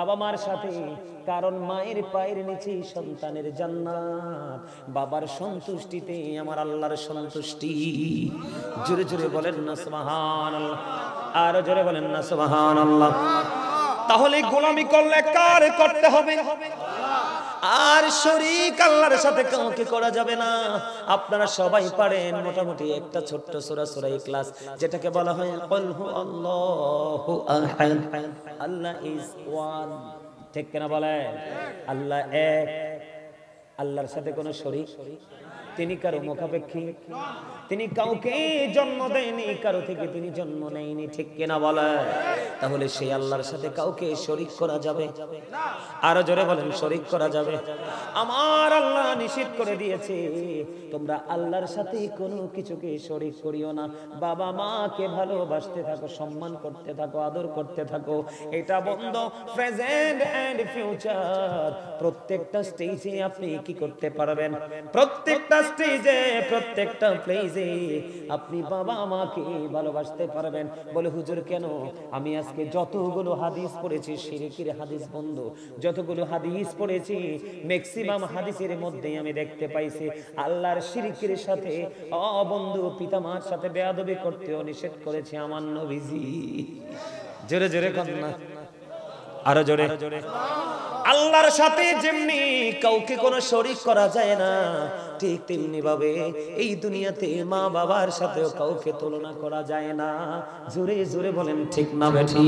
বাবা মার সাথে, কারণ মায়ের পায়ের নিচে সন্তানের জান্নাত, বাবার সন্তুষ্টিতে আমার আল্লাহর সন্তুষ্টি। জোরে জোরে বলেন না সুবহানাল্লাহ, আর জোরে বলেন না সুবহানাল্লাহ। তাহলে গোলামি করলে কার করতে হবে? আর শরীক আল্লাহর সাথে কাউকে করা যাবে না। আপনারা সবাই পারেন মোটামুটি একটা ছোট্ট সূরা, সূরা ইখলাস, যেটাকে বলা হয় কুল হু আল্লাহু আহাদ, আল্লাহ ইজ ওয়ান। ঠিক কিনা বলেন? আল্লাহ এক, আল্লাহর সাথে কোনো শরীক, তিনি কারো মুখাপেক্ষী, তিনি কাউকে জন্ম দেয়নি, কারো থেকে তিনি জন্ম নেয়নি। ঠিক কিনা বলে? তাহলে সেই আল্লাহর সাথে কাউকে শরীক করা যাবে? আরো জোরে বলেন, শরীক করা যাবে? আমার আল্লাহ নিষেধ করে দিয়েছে, তোমরা আল্লাহর সাথে কোনো কিছুকে শরীক করিও না। বাবা মাকে ভালোবাসতে থাকো, সম্মান করতে থাকো, আদর করতে থাকো। এটা বন্ধ প্রেজেন্ট এন্ড ফিউচার, প্রত্যেকটা স্টেজে আপনি কি করতে পারবেন? প্রত্যেকটা স্টেজে, প্রত্যেকটা প্লেসে আপনি বাবা মাকে ভালোবাসতে পারবেন। বলে হুজুর কেন? আমি আজকে যতগুলো হাদিস পড়েছি শিরকের হাদিস বন্ধ, যতগুলো হাদিস পড়েছি ম্যাক্সিমাম হাদিসের মধ্যে আমি দেখতে পাইছি আল্লাহর শিরকের সাথে বন্ধু পিতামার সাথে বেয়াদবি করতেও নিষেধ করেছে আমার নবীজি। জোরে জোরে কন্যা, আরো জোরে। আল্লাহর সাথে যেমনি কাউকে কোনো শরীক করা যায় না, ঠিক তেমনি ভাবে এই দুনিয়াতে মা বাবার সাথেও কাউকে তুলনা করা যায় না। জোরে জোরে বলেন ঠিক না বেঠি?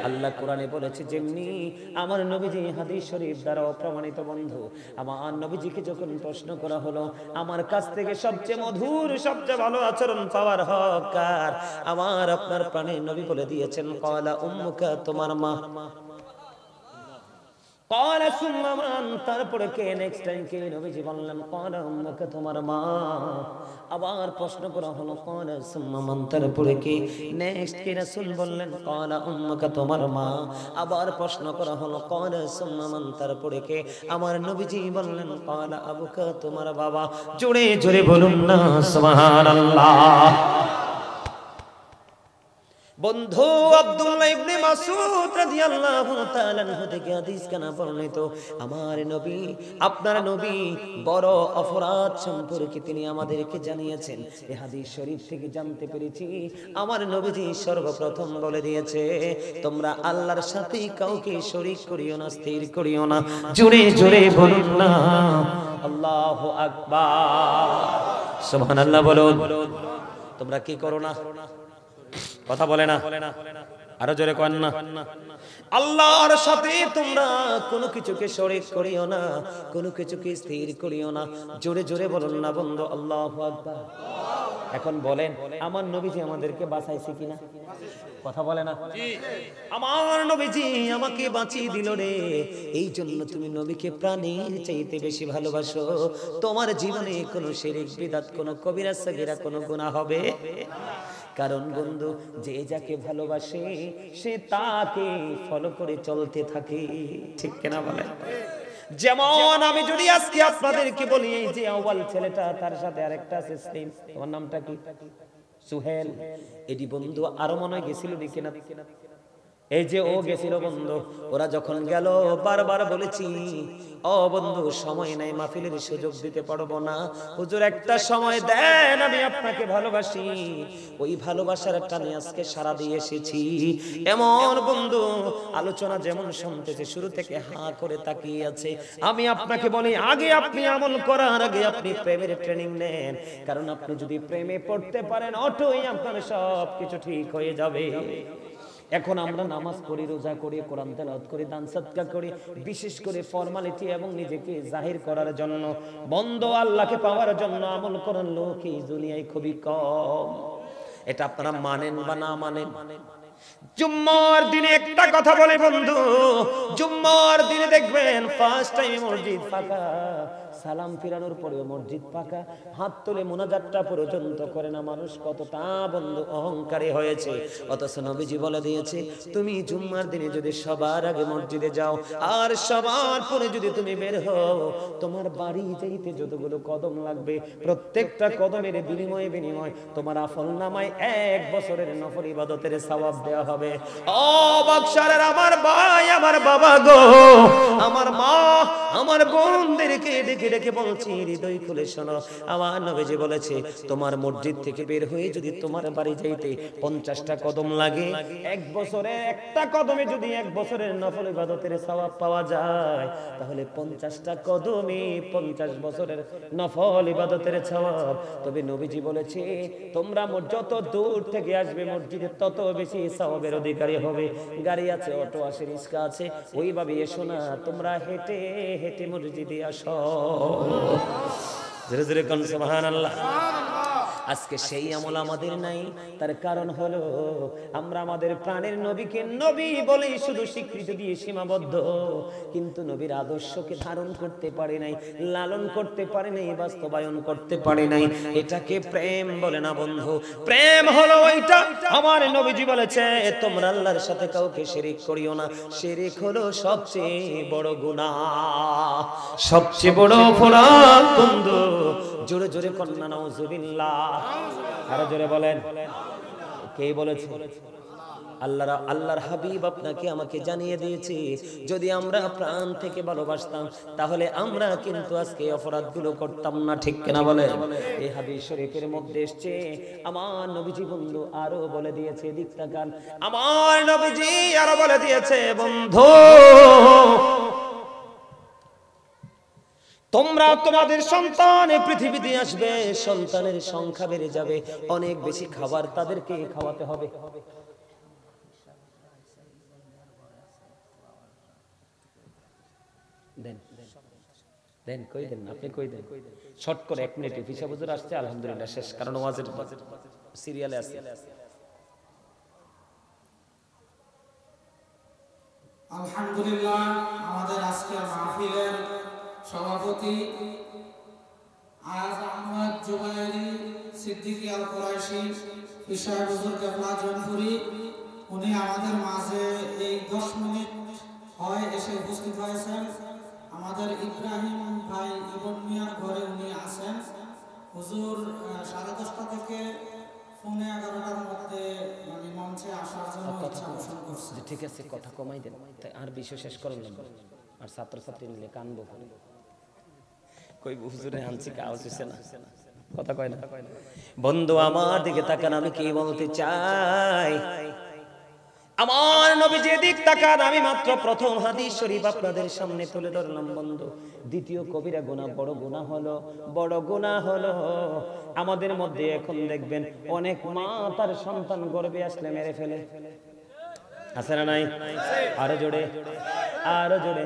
আল্লাহ কোরআনে বলেছে যেমনি আমার নবীজি হাদিস শরীফ দ্বারা প্রমাণিত বন্ধু, আমার নবীজিকে যখন প্রশ্ন করা হলো আমার কাছ থেকে সবচেয়ে মধুর, সবচেয়ে ভালো আচরণ পাওয়ার হক কার, আমার আপনার প্রাণের নবী বলে দিয়েছেন ক্বালা উম্মুকা, তোমার মা। ক্বালা সুম্মা মান, তারপরে কে? নেক্সট টাইম কে? নবীজি বললেন ক্বালা উম্মুকা, তোমার মা। আবার প্রশ্ন করা হলো ক্বালা সুম্মা মান, তারপরে কে? নেক্সট কে? রাসূল বললেন ক্বালা উম্মুকা, তোমার মা। আবার প্রশ্ন করা হলো ক্বালা সুম্মা মান, তারপরে কে? আমার নবীজি বললেন ক্বালা আবুকা, তোমার বাবা। জোরে জোরে বলুন না সুবহানাল্লাহ। বন্ধু আব্দুল্লাহ ইবনে মাসউদ রাদিয়াল্লাহু তাআলা আনহু থেকে হাদিস কানা বর্ণিত, আমার নবী, আপনার নবী বড় অপরাধ সম্পর্কে তিনি আমাদেরকে জানিয়েছেন। এই হাদিস শরীফ থেকে জানতে পেরেছি আমার নবীজি সর্বপ্রথম বলে দিয়েছে তোমরা আল্লাহর সাথে কাউকে শরীক করিও না, স্থির করিও না। জোরে জোরে বলুন না আল্লাহু আকবার, সুবহানাল্লাহ বলুন। তোমরা কি করো না? কথা বলে না, আরো জোরে কন না। আল্লাহর সাথে তোমরা কোনো কিছুকে শরীক করিও না, কোনো কিছুকে স্থির করিও না। জোরে জোরে বলুন না বন্ধু আল্লাহু আকবার। এখন বলেন আমার নবীজি আমাদেরকে বাঁচাইছে কিনা? কথা বলে না? আমার নবীজি আমাকে বাঁচিয়ে দিল রে, এই জন্য তুমি নবীকে প্রাণের চাইতে বেশি ভালোবাসো। তোমার জীবনে কোনো শিরক বিদআত, কোনো কবিরা সগীরা, কোনো গুনাহ হবে? কারণ বন্ধু যে যাকে ভালোবাসে সে তাকে ফলো করে চলতে থাকে। ঠিক কিনা বলে? যেমন আমি যদি আজকে আপনাদেরকে বলি এই যে আউয়াল ছেলেটা, তার সাথে আরেকটা আছে সেম, তোমার নামটা কি? সুহেল। এডি বন্ধু আরো মনে হয় গেছিল নাকি না? এই যে ও গেছিল বন্ধু, ওরা যখন গেল বারবার বলেছি ও বন্ধু সময় নাই, মাহফিলের সুযোগ দিতে পারবো না, হুজুর একটা সময় দেন, আমি আপনাকে ভালোবাসি। ওই ভালোবাসার টানে আজকে সারা দিয়ে এসেছি। এমন বন্ধু আলোচনা যেমন শুনতেছে শুরু থেকে হাঁ করে তাকিয়ে আছে। আমি আপনাকে বলি আগে আপনি আমল করার আগে আপনি প্রেমের ট্রেনিং নেন, কারণ আপনি যদি প্রেমে পড়তে পারেন অটোই আপনার সব কিছু ঠিক হয়ে যাবে। এখন আমরা নামাজ পড়ি, রোজা করি, কোরআন তেলাওয়াত করি, দান সদকা করি, বিশেষ করে ফর্মালিটি এবং নিজেকে জাহির করার জন্য। বন্ধ আল্লাহকে পাওয়ার জন্য আমল করার লোক এই দুনিয়ায় খুবই কম। এটা আপনারা মানেন বা না মানেন? জুম্মার দিনে একটা কথা বলে বন্ধু, জুম্মার দিনে দেখবেন ফার্স্ট টাইম মসজিদ ফাঁকা, সালাম ফিরানোর পরেও মসজিদ পাকা, হাত তুলে মুনাজাতটা পর্যন্ত করে না। মানুষ কতটা বন্ধু অহংকারী হয়েছে। অথচ নবীজি বলে দিয়েছে, তুমি জুম্মার দিনে যদি সবার আগে মসজিদে যাও আর সবার পরে যদি তুমি বের হও, তোমার বাড়ি যাইতে যতগুলো কদম লাগবে প্রত্যেকটা কদমের বিনিময়ে তোমার আমলনামায় 1 বছরের নফল ইবাদতের সওয়াব দেওয়া হবে। ও বাকশালের আমার ভাই, আমার বাবা গো, আমার মা, আমার বোনদেরকে ডেকে ডেকে বলছি, হৃদয় খুলে শোনো। আমার নবীজি বলেছে, তোমার মসজিদ থেকে বের হয়ে যদি তোমার বাড়ি যাইতে 50টা কদম লাগে, 1 বছরে একটা কদমে যদি 1 বছরের নফল ইবাদতের সওয়াব পাওয়া যায়, তাহলে 50টা কদমে 50 বছরের নফল ইবাদতের সওয়াব। তবে নবীজি বলেছে, তোমরা যত দূর থেকে আসবে মসজিদে তত বেশি সওয়াবের অধিকারী হবে। গাড়ি আছে, অটো আছে, রিক্সা আছে, ওইভাবে এসো না, তোমরা হেঁটে হেঁটে মসজিদে আসো। জোরে জোরে কোন সুবহানাল্লাহ। আজকে সেই আমল আমাদের নাই। তার কারণ হলো আমরা আমাদের প্রাণের নবীকে নবী বলেই শুধু স্বীকৃতি দিয়ে সীমাবদ্ধ, কিন্তু নবীর আদর্শকে ধারণ করতে পারি নাই, লালন করতে পারি নাই, বাস্তবায়ন করতে পারি নাই। এটাকে প্রেম বলে না বন্ধু। প্রেম হলো ওইটা, আমার নবীজি বলেছে, তোমরা আল্লাহর সাথে কাউকে শিরিক করিও না। শিরিক হলো সবচেয়ে বড় গুনাহ, সবচেয়ে বড় অপরাধ বন্ধু। জোরে জোরে কন্যা নাউজুবিল্লাহ, আরো জোরে বলেন। কে বলেছে? আল্লাহর হাবিব আপনাকে আমাকে জানিয়ে দিয়েছে, যদি আমরা প্রাণ থেকে ভালোবাসতাম তাহলে আমরা কিন্তু আজকে অপরাধগুলো করতাম না, ঠিক কিনা বলেন? এই হাদিস শরীফের মধ্যে এসেছে, আমার নবীজি বন্ধু আরো বলে দিয়েছে, দিক তাকান, আমার নবীজি আরো বলে দিয়েছে, বন্ধু তোমরা তোমাদের সন্তান এই পৃথিবীতে আসবে, সন্তানের সংখ্যা বেড়ে যাবে, অনেক বেশি খাবার তাদেরকে খাওয়াতে হবে। দেন দেন, কই দেন, আপনি কই দেন, শর্ট করে 1 মিনিটে। পিছা হুজুর আসছে, আলহামদুলিল্লাহ শেষ, কারণ ওয়াজের সিরিয়ালে আছে। আলহামদুলিল্লাহ, আমাদের আজকের মাহফিলের সভাপতি আয়াজ আহমদ জুবাইরি সিদ্দিকী আল কুরাইশি ইশাক হুজুর কেবলা জনপুরি, উনি আমাদের মাঝে এই 10 মিনিট হয় এসে উপস্থিত হয়েছেন। আমাদের ইব্রাহিম ভাই ইবন মিয়ার ঘরে উনি আছেন। হুজুর 10:30 থেকে পৌনে 11টার মধ্যে মানে মঞ্চে আসার জন্য ইচ্ছা পোষণ করছে। ঠিক আছে, কথা কমাই দেন, আর বিষয় শেষ করুন না, আর ছাত্রছাত্রী নিলে কানবো। কই হুজুরে আনছি কাজ হইছে না, কথা কয় না। বন্ধু আমার দিকে তাকান, আমি কি বলতে চাই, আমার নবীজি দিক তাকান। আমি মাত্র প্রথম হাদিস শরীফ আপনাদের সামনে তুলে ধরলাম বন্ধু। দ্বিতীয় কবিরা গুনাহ, বড় গুনাহ হলো আমাদের মধ্যে এখন দেখবেন অনেক মা তার সন্তান গর্ভে আসলে মেরে ফেলে, আছে না নাই? আরো জোরে, আরো জোরে।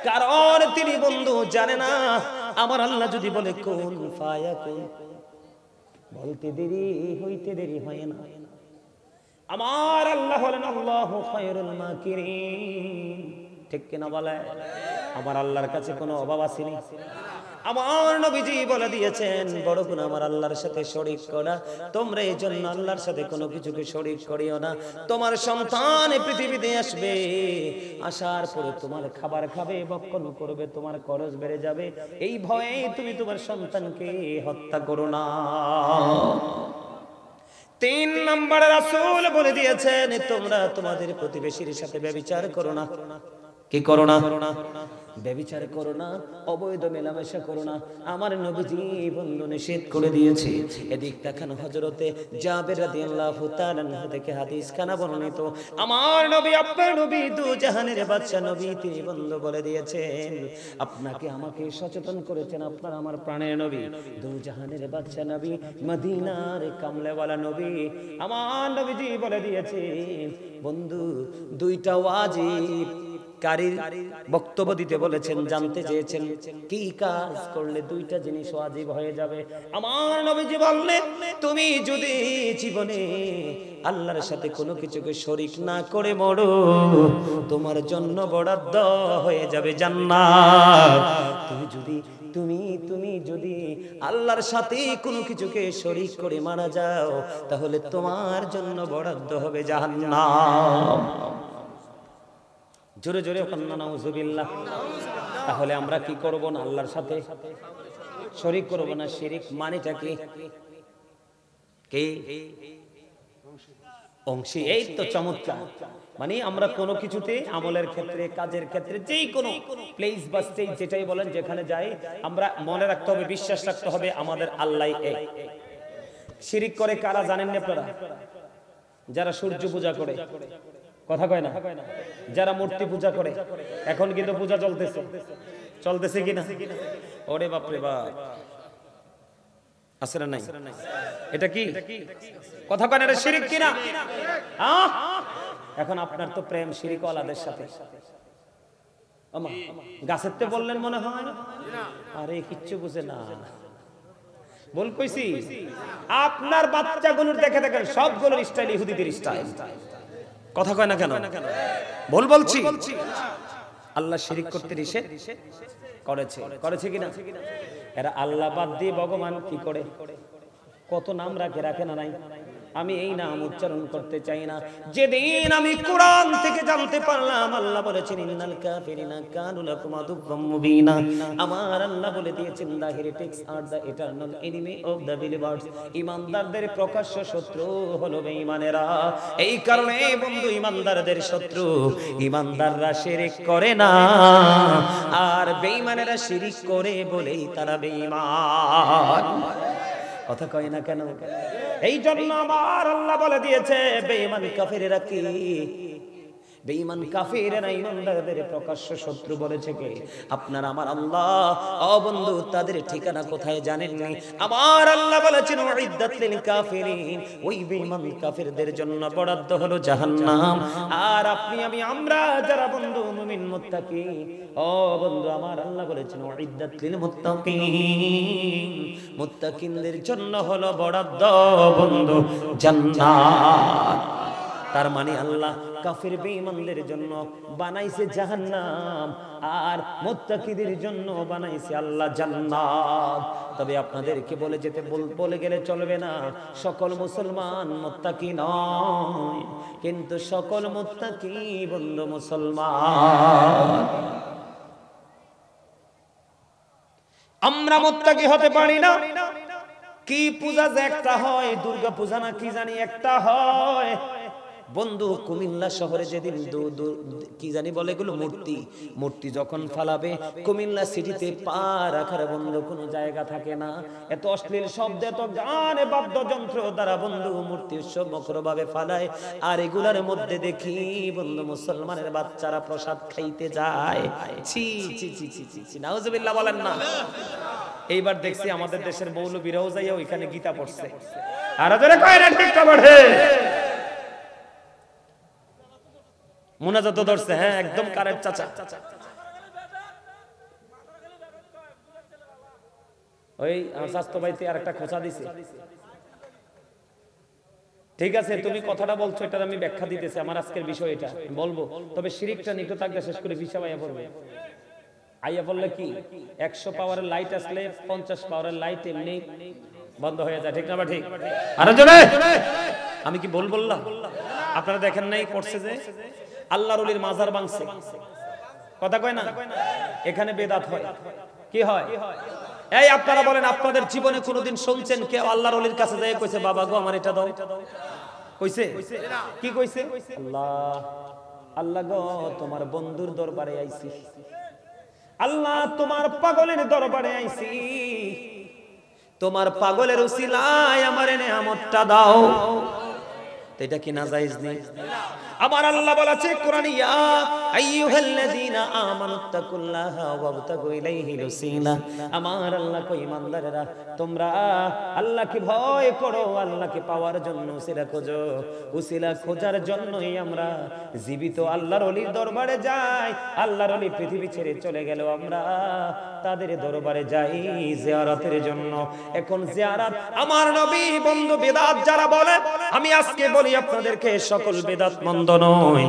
কারণ তিনি বন্ধু জানে না, আমার আল্লাহ যদি বলে কুন ফায়াকুন, বলতে দেরি হইতে দেরি হয় না। আমার আল্লাহ হলেন আল্লাহু খায়রুল মাকিরিন, ঠিক কিনা বলে? আমার আল্লাহর কাছে কোনো অভাব আসেনি। আমার নবীজি বলে দিয়েছেন, বড় গুনাহ আমার আল্লাহর সাথে শরীক করা। তোমরা এই জন্য আল্লাহর সাথে কোনো কিছুকে শরীক করিও না। তোমার সন্তান পৃথিবীতে আসবে, আসার পরে তোমার খাবার খাবে, ভক্ষণ করবে, তোমার খরচ বেড়ে যাবে, এই ভয়ে তুমি তোমার সন্তানকে হত্যা করো না। 3 নম্বরে রাসূল বলে দিয়েছেন, তোমরা তোমাদের প্রতিবেশীর সাথে ব্যভিচার করো না। কি করো না? ব্যভিচার করো না, অবৈধ মেলামেশা করো না। আমার নবীজি বন্ধু নিষেধ করে দিয়েছে। এদিক দেখানো হযরতে জাবের রাদিয়াল্লাহু তাআলা থেকে হাদিস খানা বর্ণিত, আমার নবী আপনার নবী দু জাহানের বাদশা নবী, তিনি বন্ধু বলে দিয়েছেন, আপনাকে আমাকে সচেতন করেছেন আপনার আমার প্রাণের নবী, দু জাহানের বাদশা নবী, মদিনার কামলেওয়ালা নবী। আমার নবীজি বলে দিয়েছেন বন্ধু, 2টা ওয়াজিব কারীর বক্তব্য দিতে বলেছেন, জানতে চেয়েছেন কি কাজ করলে 2টা জিনিস ওয়াজিব হয়ে যাবে। আমার নবীজি বললেন, তুমি যদি জীবনে আল্লাহর সাথে কোনো কিছুকে শরীক না করে মরো, তোমার জন্য বরাদ্দ হয়ে যাবে জান্নাত। তুমি যদি তুমি যদি আল্লাহর সাথে কোনো কিছুকে শরীক করে মারা যাও তাহলে তোমার জন্য বরাদ্দ হবে জাহান্নাম। জোরে জোরে কন্না নাউজুবিল্লাহ। তাহলে আমরা কি করব না আল্লাহর সাথে শরীক করব না। শিরিক মানেটা কি? কে অংশী? এই তো চমৎকার। মানে আমরা কোনো কিছুতে আমলের ক্ষেত্রে, কাজের ক্ষেত্রে, যেই কোনো প্লেস বা স্টেজ যেটাই বলেন, যেখানে যাই আমরা মনে রাখতে হবে, বিশ্বাস রাখতে হবে আমাদের আল্লাহ এক। শিরিক করে কারা জানেন না আপনারা? যারা সূর্য পূজা করে, কথা কয় না, যারা মূর্তি পূজা করে। এখন কিন্তু পূজা চলতেছে কিনা? ওরে বাপ রে বাপ, আছে না নাই? এটা কি কথা কয় না? এটা শিরিক কিনা? এখন আপনার তো প্রেম শিরিক ওয়ালাদের সাথে। গাছের তে বললেন মনে হয়, আরে কিচ্ছু বুঝে না। বল কইছি আপনার বাচ্চাগুলোর দেখে দেখেন সবগুলোর স্টাইল ইহুদিদের স্টাইল। কথা কয় না কেন? বলছি আল্লাহ শিরিক করতে নিষেধ করেছে কিনা? এরা আল্লাহ বাদ দিয়ে ভগবান কি করে, কত নাম রাখে না নাই? আমি এই নাম উচ্চারণ করতে চাই না। যেদিন আমি কোরআন থেকে জানতে পারলাম আল্লাহ বলেছেন ইন্নাল কাফিরিনা কানু লাকুম আদুওয়াম মুবিনা। আমার আল্লাহ বলে দিয়েছেন the heretics are the eternal enemy of the believers. ঈমানদারদের প্রকাশ্য শত্রু হলো বেঈমানেরা। এই কারণে বন্ধু, ঈমানদারদের শত্রু ঈমানদাররা শিরিক করে না, আর বেঈমানেরা শিরিক করে বলেই তারা বেঈমান। কথা কয় না কেন? এই জন্য আমার আল্লাহ বলে দিয়েছে বেঈমান কাফেরেরা কি? বেঈমান কাফেরেরা ঈমানদারদের প্রকাশ্য শত্রু বলেছে কে? আপনার আমার আল্লাহ। ও বন্ধু, তাদের ঠিকানা কোথায় জানেন নি? আমার আল্লাহ বলেছেন উইদ্দাত লিল কাফিরিন। ওই বেঈমান কাফেরদের জন্য বরাদ্দ হলো জাহান্নাম। আর আপনি আমি আমরা যারা বন্ধু মুমিন মুত্তাকি, ও বন্ধু আমার আল্লাহ বলেছেন উইদ্দাত লিল মুত্তাকিন। মুত্তাকিনদের জন্য হলো বরাদ্দ বন্ধু জান্নাত। তার মানে আল্লাহ কাফির বেঈমানদের জন্য বানাইছে জাহান্নাম, আর মুত্তাকিদের জন্য বানাইছে আল্লাহ জান্নাত। তবে আপনাদেরকে বলে গেলে চলবে না, সকল মুসলমান মুত্তাকি নয়, কিন্তু সকল মুত্তাকি বন্ধু মুসলমান। আমরা মুত্তাকি হতে পারি না। কি পূজা যে একটা হয়, দুর্গা পূজা না কি জানি একটা হয় বন্ধু। কুমিল্লা শহরে যেদিন কি জানি বলে এগুলো মূর্তি যখন ফালাবে, কুমিল্লা সিটিতে পা রাখার বন্ধু কোনো জায়গা থাকে না। এত অশ্লীল শব্দ, এত গানে বাদ্যযন্ত্র দ্বারা বন্ধু মূর্তি উৎসব মকরভাবে ফালায়। আর এগুলার মধ্যে দেখি বন্ধু মুসলমানের বাচ্চারা প্রসাদ খাইতে যায়। ছি ছি ছি ছি ছি ছি, নাউজুবিল্লাহ বলেন না। এইবার দেখছি আমাদের দেশের মৌলবীরাও যাইয়া ওইখানে গীতা পড়ছে। আর যারা কয় না ঠিক বটে, মুনাজাত ধরছে। হ্যাঁ, একদম কারেক্ট চাচা। ওই আমার স্বাস্থ্য ভাইতে আর একটা খোঁচা দিছে। ঠিক আছে, তুমি কথাটা বলছো, এটা আমি ব্যাখ্যা দিতেছি। আমার আজকের বিষয় এটা বলবো, তবে শিরিকটা নিতে থাকবে, শেষ করে ভিসা ভাইয়া পড়বে। আইয়া বললে কি 100 পাওয়ারের লাইট আসলে 50 পাওয়ারের লাইট এমনি বন্ধ হয়ে যায়, ঠিক না? ঠিক। আরে জোরে আমি কি বললাম? আপনারা দেখেন নাই পড়ছে যে আল্লাহর ওলির মাজার ভাঙছে, কথা কয় না? এখানে বেদাত হয়। কি হয়? এই আপনারা বলেন, আপনাদের জীবনে কোনোদিন শুনছেন কেউ আল্লাহর ওলির কাছে যায় কইছে বাবা গো আমার এটা দাও? কইছে? কি কইছে? আল্লাহ গো তোমার বন্ধুর দরবারে আইছি, আল্লাহ তোমার পাগলের দরবারে আইছি, তোমার পাগলের উসিলায় আমারে নেয়ামতটা দাও। তো এটা কি নাজায়েজ নেই? আমার আল্লাহ বলেছে কোরআনে, ইয়া আইয়ুহাল্লাযীনা আমানুত্তাকুল্লাহা ওয়াবতাগু ইলাইহিল ওসিলা। আমার আল্লাহ কই ইমানদারেরা তোমরা আল্লাহকে ভয় করো, আল্লাহকে পাওয়ার জন্য উসিলা খোঁজো। উসিলা খোঁজার জন্যই আমরা জীবিত আল্লাহর ওলির দরবারে যাই। আল্লাহর ওলি পৃথিবী ছেড়ে চলে গেল, আমরা তাদের দরবারে যাই জিয়ারতের জন্য। এখন জিয়ারত আমার নবী বন্ধু বেদাত যারা বলে, আমি আজকে বলি আপনাদেরকে সকল বেদাত মন্দ নয়।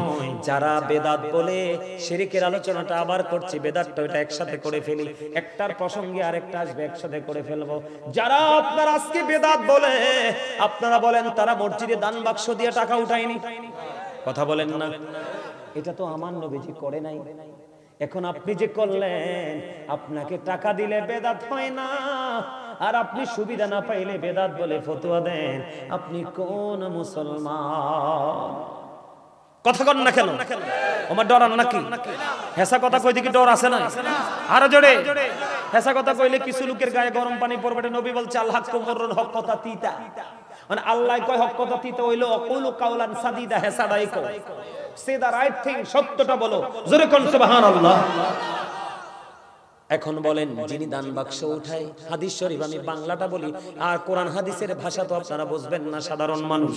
যারা বেদাত বলে বলে শিরকের আলোচনাটা আবার করছি, বেদাতটা ওটা একসাথে করে ফেলি, একটার প্রসঙ্গে আরেকটা আসবে, একসাথে করে ফেলবো। যারা আপনারা আজকে বেদাত বলে আপনারা বলেন তারা মসজিদে দান বাক্স দিয়ে টাকা উঠায়নি, কথা বলেন না? এটা তো আমার নবীজি করে নাই। এখন আপনি যে করলেন, আপনাকে টাকা দিলে বেদাত হয় না, আর আপনি সুবিধা না পাইলে বেদাত বলে ফতোয়া দেন, আপনি কোন মুসলমান? কথা কন না কেন? আমার ডরান নাকি? হেসা কথা কই দিকে ডর আছে না? আরো জোরে হেসা কথা কইলে কিছু লোকের গায়ে গরম পানি পড়বে। নবী বলছে আল হাক্কু মুররুন, হক কথা তিতা, মানে আল্লাহ কয় হক কথা তিতা হইলো অকুলু কাউলান সাদিদা, হেসাদাই কও, সে দা রাইট থিং, সত্যটা বলো, জোরে কোন সুবহানাল্লাহ। এখন বলেন যিনি দান বাক্স উঠায়, হাদিস শরীফ আমি বাংলাটা বলি, আর কোরআন হাদিসের ভাষা তো আপনারা বুঝবেন না, সাধারণ মানুষ।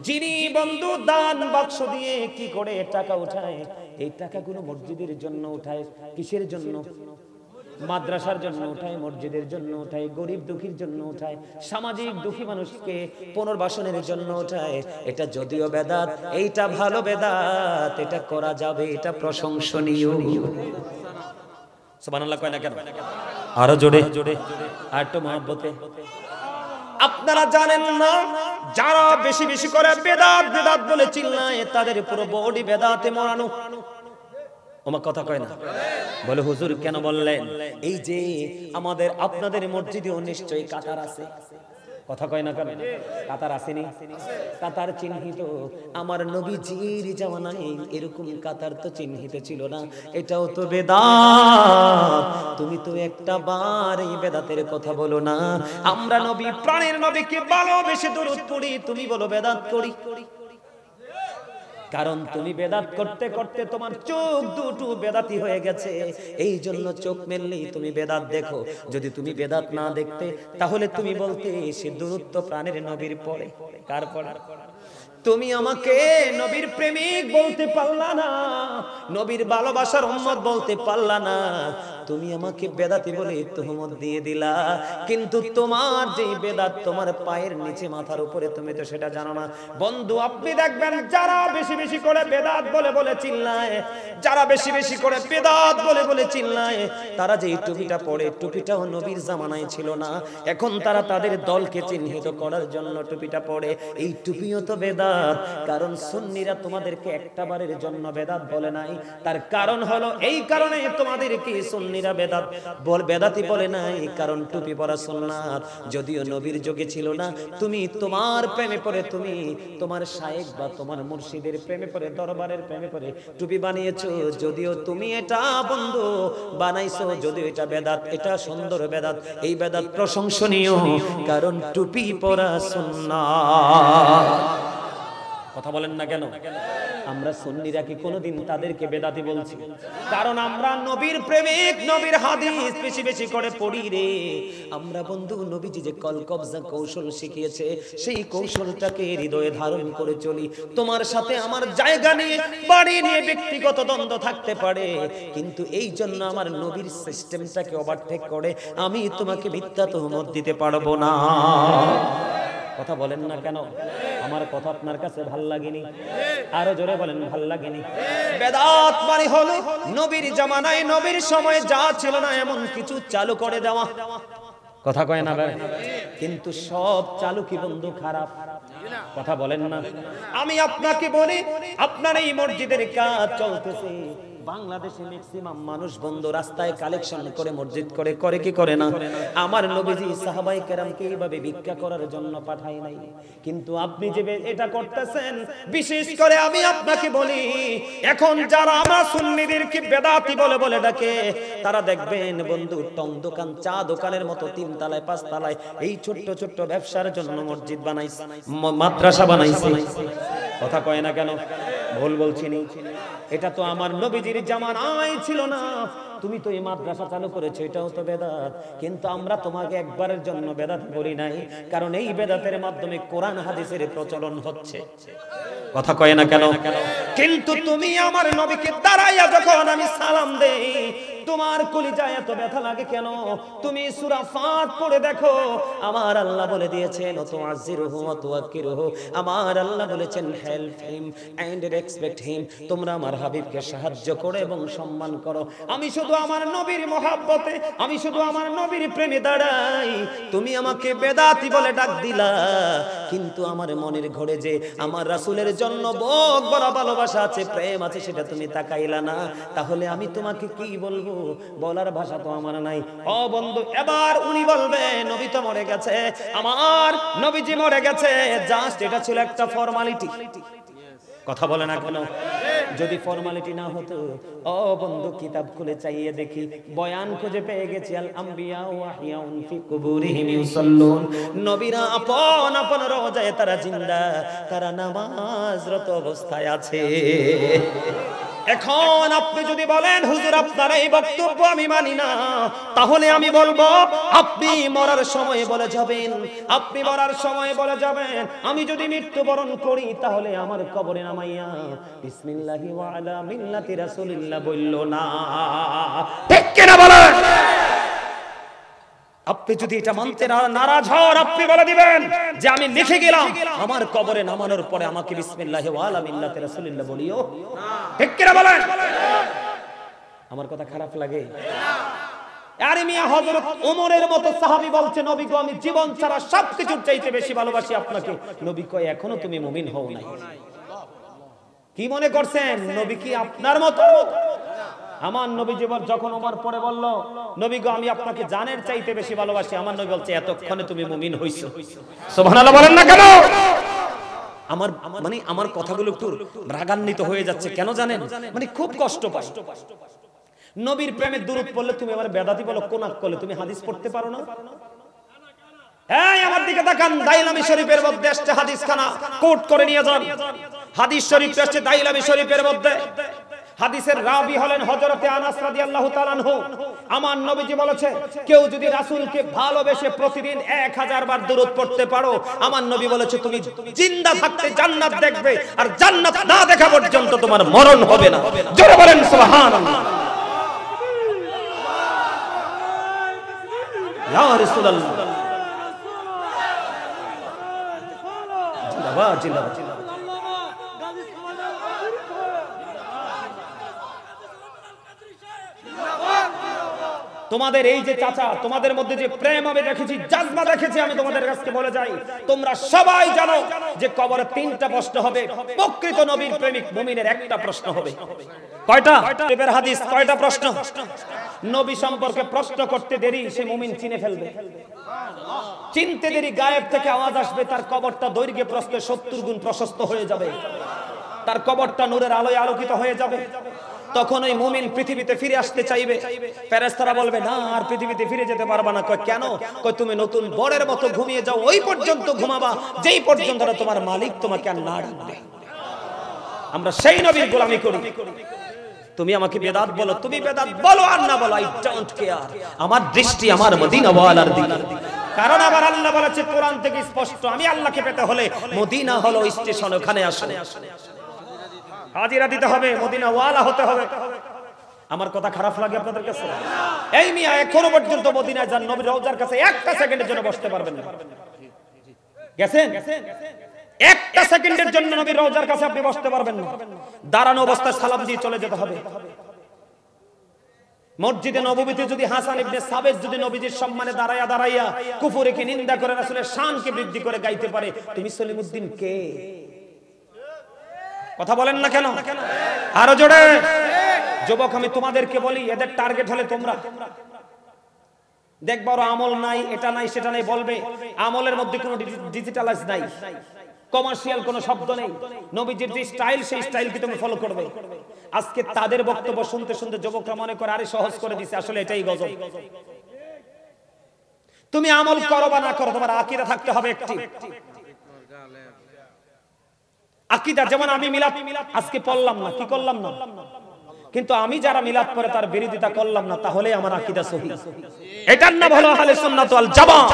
যিনি বন্ধু দান বাক্স দিয়ে কি করে টাকা উঠায়, এই টাকাগুলো মসজিদের জন্য উঠায়, কিসের জন্য? মাদ্রাসার জন্য উঠায়, মসজিদের জন্য উঠায়, গরিব দুঃখীর জন্য উঠায়, সামাজিক দুঃখী মানুষকে পুনর্বাসনের জন্য উঠায়। এটা যদিও বেদাত, এইটা ভালো বেদাত, এটা করা যাবে, এটা প্রশংসনীয়। সুবহানাল্লাহ কয় না কেন? আরো জোরে আর একটু মহব্বতে। আপনারা জানেন না, যারা বেশি বেশি করে বেদাত বেদাত বলে চিল্লায়, তাদের পুরো বডি বেদাতে মোড়ানো। ওমা কথা কয় না, বলে হুজুর কেন বললেন? এই যে আমাদের আপনাদের মসজিদেও নিশ্চয়ই কাতার আছে, কথা কয় না কেন? কাতার আসেনি? কাতার চিহ্নিত। আমার নবীজির জামানায় এরকম কাতার তো চিহ্নিত ছিল না, এটাও তো বেদাত। তুমি তো একটা বার এই বেদাতের কথা বলো না। আমরা নবী, প্রাণের নবীকে ভালোবেসে দরুদ পড়ি, তুমি বলো বেদাত করি। কারণ তুমি বেদাত করতে করতে তোমার চোখ দুটো বেদাতি হয়ে গেছে, এই জন্য চোখ মেললেই তুমি বেদাত দেখো। যদি তুমি বেদাত না দেখতে, তাহলে তুমি বলতে সে দূরত্ব প্রাণের নবীর পড়ে। কার পড়ে? তুমি আমাকে নবীর প্রেমিক বলতে পারলা না, নবীর ভালোবাসার উম্মত বলতে পারলা না, তুমি আমাকে বেদাতি বলে তুহমত দিয়ে দিলা। কিন্তু তোমার যে বেদাত তোমার পায়ের নিচে মাথার উপরে, তুমি তো সেটা জানো না। বন্ধু আপনি দেখবেন যারা বেশি বেশি করে বেদাত বলে বলে চিল্লায়, যারা বেশি বেশি করে বেদাত বলে বলে চিল্লায়, তারা যে টুপিটা পরে, টুপিটাও নবীর জামানায় ছিল না। এখন তারা তাদের দলকে চিহ্নিত করার জন্য টুপিটা পরে, এই টুপিও তো বেদাত। কারণ সুন্নিরা তোমাদেরকে একটা বারের জন্য বেদাত বলে নাই, তার কারণ হলো এই কারণে তোমাদেরকে সুন্নিরা বেদাত বেদাতি বলে নাই, কারণ টুপি পরা সুন্নাত যদিও নবীর যুগে ছিল না। তুমি তোমার প্রেমে পড়ে, তুমি তোমার শায়েখ বা তোমার মুর্শিদের প্রেমে পড়ে, দরবারের প্রেমে পড়ে টুপি বানিয়েছো। যদিও তুমি এটা বন্ধু বানাইছো, যদিও এটা বেদাত, এটা সুন্দর বেদাত, এই বেদাত প্রশংসনীয়, কারণ টুপি পরা সুন্নাত। কথা বলেন না কেন? আমরা সুন্নিরা কি কোনোদিন তাদেরকে বেদাতি বলছি? কারণ আমরা নবীর প্রেমিক, নবীর হাদিস বেশি বেশি করে পড়ি রে। আমরা বন্ধু নবীজি যে কলকবজা কৌশল শিখিয়েছে, সেই কৌশলটাকে হৃদয়ে ধারণ করে চলি। তোমার সাথে আমার জায়গা নিয়ে, বাড়ি নিয়ে ব্যক্তিগত দ্বন্দ্ব থাকতে পারে, কিন্তু এই জন্য আমার নবীর সিস্টেমটাকে ওভারটেক করে আমি তোমাকে মিথ্যা তুহমত দিতে পারবো না। কথা বলেন না কেন? আমার কথা আপনার কাছে ভাল লাগেনি? আরো জোরে বলেন, ভাল লাগেনি? বেদাত মানে হলো নবীর জামানায়, নবীর সময় যা ছিল না এমন কিছু চালু করে দেওয়া। কথা কয় না ভাই? কিন্তু সব চালু কি বন্ধু খারাপ? কথা বলেন না? আমি আপনাকে বলি, আপনার এই মসজিদের কাজ চলতেছে, বাংলাদেশে ম্যাক্সিমাম মানুষ বন্ধু রাস্তায় কালেকশন করে মসজিদ করে, করে কি করে না? আমার নবীজি সাহাবায়ে কেরামকে এইভাবে ভিক্ষা করার জন্য পাঠায় নাই। কিন্তু আপনি যে এটা করতেছেন, বিশেষ করে আমি আপনাকে বলি, এখন যারা আমার সুন্নিদেরকে বেদাতি বলে বলে ডাকে, তারা দেখবেন বন্ধু টং দোকান, চা দোকানের মতো 3 তলায় 5 তলায় এই ছোট্ট ছোট্ট ব্যবসার জন্য মসজিদ বানাইছে, মাদ্রাসা বানাইছে। কথা কয় না কেন? ভুল বলছি না? এটা তো আমার নবীজির জামানায় ছিল না। তুমি তো এই মাদ্রাসা চালু করেছো, এটাও তো বেদাত। কিন্তু আমরা তোমাকে একবারের জন্য বেদাত বলি নাই, কারণ এই বেদাতের মাধ্যমে কোরআন হাদিসের প্রচলন হচ্ছে। কথা কয় না কেন? কিন্তু তুমি আমার নবীকে দাঁড়াইয়া যখন আমি সালাম দেই, তোমার কলিজায় এত ব্যথা লাগে কেন? তুমি সূরা ফাত পড়ে দেখো, আমার আল্লাহ বলে দিয়েছেন তুআযিরুহু ওয়া তুওয়াক্কিরুহু। আমার আল্লাহ বলেছেন help him and respect him. তোমরা আমার হাবিবকে সাহায্য করো এবং সম্মান করো। আমি শুধু আমার নবীর মহব্বতে, আমি শুধু আমার নবীর প্রেমে দাঁড়াই। তুমি আমাকে বেদাতি বলে ডাক দিলা, কিন্তু আমার মনের ঘরে যে আমার রাসূলের জন্য বড় বড় ভালোবাসা আছে, প্রেম আছে, সেটা তুমি তাকাইলা না। তাহলে আমি তোমাকে কি বলবো? বলার ভাষা তো আমার নাই। ও বন্ধু, এবার উনি বলবে নবী তো মরে গেছে, আমার নবীজি মরে গেছে, জাস্ট এটা ছিল একটা ফর্মালিটি। কথা বলে না কেন? যদি ফর্মালিটি না হতো, ও বন্ধু কিতাব খুলে চাইয়ে দেখি, বয়ান খুঁজে পেয়ে গেছি, আল আম্বিয়া ওয়া হিয়াউন ফি কুবুরিহিম ইউসাল্লুন। নবীরা আপন আপন রওজায় তারা জিন্দা, তারা নামাজরত অবস্থায় আছে। এখন আপনি যদি বলেন হুজুর আপনার এই বক্তব্য আমি মানি না, তাহলে আমি বলবো আপনি মরার সময় বলে যাবেন, আপনি মরার সময় বলে যাবেন আমি যদি মৃত্যুবরণ করি তাহলে আমার কবরে নামাইয়া বিসমিল্লাহি ওয়া আলা মিল্লাতি রাসূলিল্লাহ বললো না। ঠিক কি না বলেন? আপনি যদি এটা মানতে নারাজ হন, আপনি বলে দিবেন যে আমি লিখে গেলাম আমার কবরে নামানোর পরে আমাকে বিসমিল্লাহি ওয়া আলা মিল্লাতি রাসূলিল্লাহ বলিও না। ঠিক কি না বলেন? আমার কথা খারাপ লাগে? আরে মিয়া, হযরত ওমরের মতো সাহাবী বলছে নবী গো আমি জীবন ছাড়া সবকিছুর চাইতে বেশি ভালোবাসি আপনাকে। নবী কয় এখনো তুমি মুমিন হও নাই। কি মনে করছেন নবী কি আপনার মতো? আমার নবী জীবন যখন ওমর পরে বলল নবী গো আমি আপনাকে জানের চাইতে বেশি ভালোবাসি, আমার নবী বলছে এতক্ষণে তুমি মুমিন হইছো। সুবহানাল্লাহ বলেন না কেন? আমার মানে আমার কথাগুলো একটু রাগান্বিত হয়ে যাচ্ছে কেন জানেন? মানে খুব কষ্ট পাই। নবীর প্রেমে দুরূদ পড়লে তুমি আবার বেদাতি বলো, কোন আকলে তুমি হাদিস পড়তে পারো না? এই আমার দিকে তাকান, দাইলামি শরীফের মধ্যে আসছে হাদিসখানা কোট করে নিয়ে যান। হাদিস শরীফ আসছে দাইলামি শরীফের মধ্যে। হাদিসের রাবি হলেন হযরতে আনাস রাদিয়াল্লাহু তাআলা আনহু। আমার নবীজি বলেছে কেউ যদি রাসূলকে ভালোবেসে প্রতিদিন 1000 বার দুরূদ পড়তে পারো, আমার নবী বলেছে তুমি জিন্দা থাকতে জান্নাত দেখবে, আর জান্নাত না দেখা পর্যন্ত তোমার মরণ হবে না। জোরে বলেন সুবহানাল্লাহ। ইয়া রাসূলুল্লাহ জিন্দাবাদ জিন্দাবাদ। তোমাদের এই যে চাচা, তোমাদের মধ্যে যে প্রেম আমি দেখেছি, জাজবা দেখেছি, আমি তোমাদের কাছে বলে যাই তোমরা সবাই জানো যে কবরে 3টা প্রশ্ন হবে। প্রকৃত নবীর প্রেমিক মুমিনের একটা প্রশ্ন হবে। কয়টা? এর হাদিস কয়টা প্রশ্ন? নবী সম্পর্কে প্রশ্ন করতে দেরি সে মুমিন চিনে ফেলবে, চিনতে দেরি গায়েব থেকে আওয়াজ আসবে, তার কবরটা দৈর্ঘ্যে প্রস্থে 70 গুণ প্রশস্ত হয়ে যাবে, তার কবরটা নূরের আলোয় আলোকিত হয়ে যাবে। তখন ওই মুমিন পৃথিবীতে ফিরে আসতে চাইবে, ফেরেশতারা বলবে না আর পৃথিবীতে ফিরে যেতে পারবা না। কয় কেন? কয় তুমি নতুন বরের মতো ঘুমিয়ে যাও, ওই পর্যন্ত ঘুমাবা যেই পর্যন্ত তোমার মালিক তোমাকে আর না ডাকবে। আমরা সেই নবীর গোলামি করি। তুমি আমাকে বেদাত বলো, তুমি বেদাত বলো আর না বলো, আই ডোন্ট কেয়ার। আমার দৃষ্টি আমার মদিনা ওয়ালার দিকে। কারণ আবার আল্লাহ বলেছে কোরআন থেকে স্পষ্ট, আমি আল্লাহকে পেতে হলে মদিনা হলো স্টেশন, ওখানে আসো, হাজিরা দিতে হবে, মদিনা ওয়ালা হতে হবে। আমার কথা খারাপ লাগে আপনাদের কাছে? এই মিয়া এখনো পর্যন্ত মদিনায় যান, নবীর রওজার কাছে একটা সেকেন্ডের জন্য বসতে পারবেন না। গেছেন? একটা সেকেন্ডের জন্য নবীর রওজার কাছে আপনি বসতে পারবেন না। দাঁড়ানো অবস্থায় সালাম দিয়ে চলে যেতে হবে। মসজিদে নববীতে যদি হাসান ইবনে সাবিত যদি নবীজির সম্মানে দাঁড়ায়া দাঁড়াইয়া কুফরকে নিন্দা করে রাসূলের শানকে বৃদ্ধি করে গাইতে পারে, তুমি সলিমউদ্দিন কে? কথা বলেন না কেন? আরো জোরে। যুবক আমি তোমাদেরকে বলি, এদের টার্গেট হলে তোমরা দেখবা ওরা আমল নাই, এটা নাই সেটা নাই বলবে। আমলের মধ্যে কোনো ডিজিটালাইজ নাই, কমার্শিয়াল কোনো শব্দ নেই। নবীজির যে স্টাইল সেই স্টাইল কি তুমি ফলো করবে? আজকে তাদের বক্তব্য শুনতে শুনতে যুবকরা মনে করে আরে সহজ করে দিছে, আসলে এটাই গজব। তুমি আমল করো বা না করো, তোমার আকীদা থাকতে হবে একটি আকীদা। যেমন আমি মিলাদ আজকে পড়লাম না, কি করলাম না, কিন্তু আমি যারা মিলাদ পড়ে তার বিরোধিতা করলাম না, তাহলে আমার আকীদা সহিহ। এটার নাম হলো আহলে সুন্নাত ওয়াল জামাত।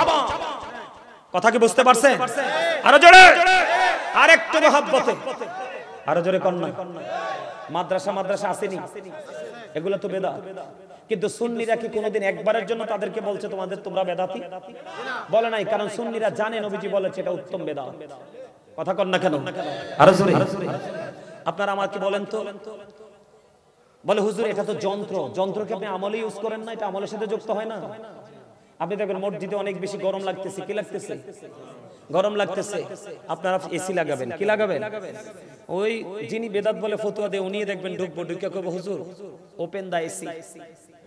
কথা কি বুঝতে পারছেন? আরো জোরে, আরেকটু মহব্বতে, আরো জোরে কন্যা। মাদ্রাসা মাদ্রাসা আসেনি, এগুলো তো বেদাত। কিন্তু সুন্নিরা কি কোনোদিন একবারের জন্য তাদেরকে বলছে তোমরা বেদাতি? বলে নাই, কারণ সুন্নিরা জানে নবীজি বলেছে এটা উত্তম বেদাত। কথা কন না কেন? আরো জোরে। আপনারা আমাকে বলেন তো, বলে হুজুর এটা তো যন্ত্রকে আপনি আমলে ইউজ করেন না, এটা আমলের সাথে যুক্ত হয় না? আপনি দেখবেন মসজিদে অনেক বেশি গরম লাগতেছে, কি লাগতেছে? গরম লাগতেছে, আপনারা এসি লাগাবেন। কি লাগাবেন? ওই যিনি বেদাত বলে ফতোয়া দেয় উনি দেখবেন ঢুকবো, ঢুকে কইবো হুজুর ওপেন দা এসি,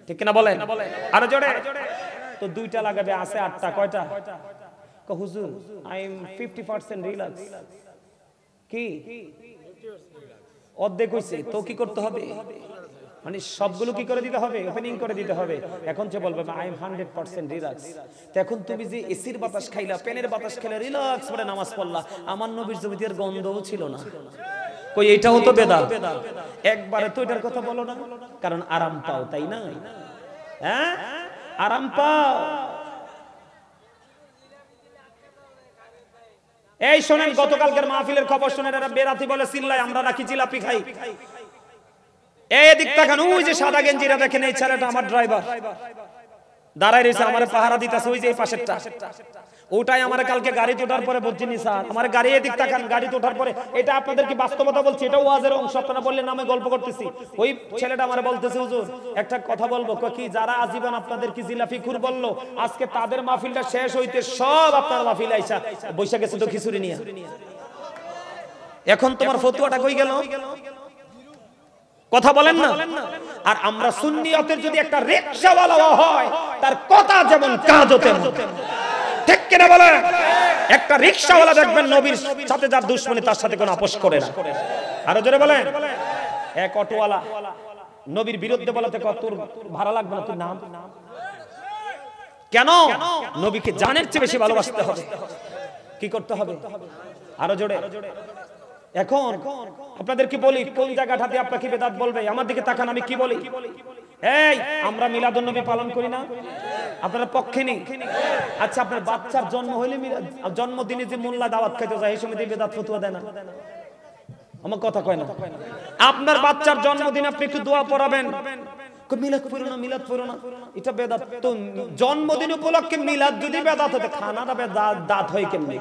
ঠিক কিনা বলেন? আরো জোরে। তো দুইটা লাগাবে, আছে 8টা, কয়টা? হুজুর আই এম 50% রিল্যাক্স। কি অর্ধেক হইছে, তো কি করতে হবে? মানে সবগুলো কি করে দিতে হবে? ওপেনিং করে দিতে হবে। এখন যে বলবে আই এম 100% রিল্যাক্স। তো এখন তুমি যে এসির বাতাস খাইলা, ফ্যানের বাতাস খাইলা, রিল্যাক্স করে নামাজ পড়লা, আমার নবীর জমিদের গন্ধও ছিল না। কই এটাও তো বেদাত। একবারে তো এটার কথা বলো না, কারণ আরাম পাও, তাই না? হ্যাঁ, আরাম পাও। এই শোনেন, গতকালকের মাহফিলের খবর শুনেন, এরা বেরাতি বলে চিল্লায়, আমরা নাকি জিলাপি খাই। এই দিক তাকান, ওই যে সাদা গেঞ্জিরা দেখেন, এই ছেলেটা আমার ড্রাইভার, দাঁড়ায় রয়েছে, আমার পাহারা দিতেছে, ওই যে এই পাশেরটা, ওটাই আমার কালকে গাড়িতে ওঠার পরে বুঝছিনি স্যার, আমার গাড়ি এদিক তাকান, গাড়িতে ওঠার পরে, এটা আপনাদের কি বাস্তবতা বলছি, এটা ওয়াজের অংশ, আপনারা বললেন আমি গল্প করতেছি। ওই ছেলেটা আমার বলতেছে হুজুর একটা কথা বলবো, কি? যারা আজীবন আপনাদের কি জিলাপি খুর বললো, আজকে তাদের মাহফিলটা শেষ হইতে সব আপনার মাহফিল আইসা বৈশা গেছে তো খিচুড়ি নিয়ে। এখন তোমার ফতুয়াটা কই গেল? কথা বলেন না। আর আমরা সুন্নিয়তের যদি একটা রিকশাওয়ালা হয়, তার কথা যেমন কাজও তেমন, ঠিক কিনা বলেন? একটা রিকশাওয়ালা দেখবেন নবীর সাথে যার দুশমনি তার সাথে কোনো আপোষ করে না। আরো জোরে বলেন। এক অটোওয়ালা নবীর বিরুদ্ধে বলাতে কত ভাড়া লাগবে না, তোর নাম কেন? নবীকে জানের চেয়ে বেশি ভালোবাসতে হবে। কি করতে হবে? আরো জোরে। এখন আপনাদেরকে বলি, কোন জায়গাটাতে আপনাকে বেদাত বলবে? আমার দিকে তাকান, আমি কি বলি? এই আমরা মিলাদুন নবী পালন করি না, আপনারা পক্ষে নেই। আচ্ছা, আপনার বাচ্চার জন্ম হইলে জন্মদিনে যে মোল্লা দাওয়াত খাইতে যায়, এই সময় বেদাত ফতোয়া দেয় না? আমার কথা কয় না। আপনার বাচ্চার জন্মদিনে আপনি একটু দোয়া পড়াবেন, মিলাদ পড়ো না, মিলাদ পড়ো না, এটা বেদাত। তো জন্মদিন উপলক্ষে মিলাদ যদি বেদাত হতে, খানাটা দাঁত হয় কেমনে?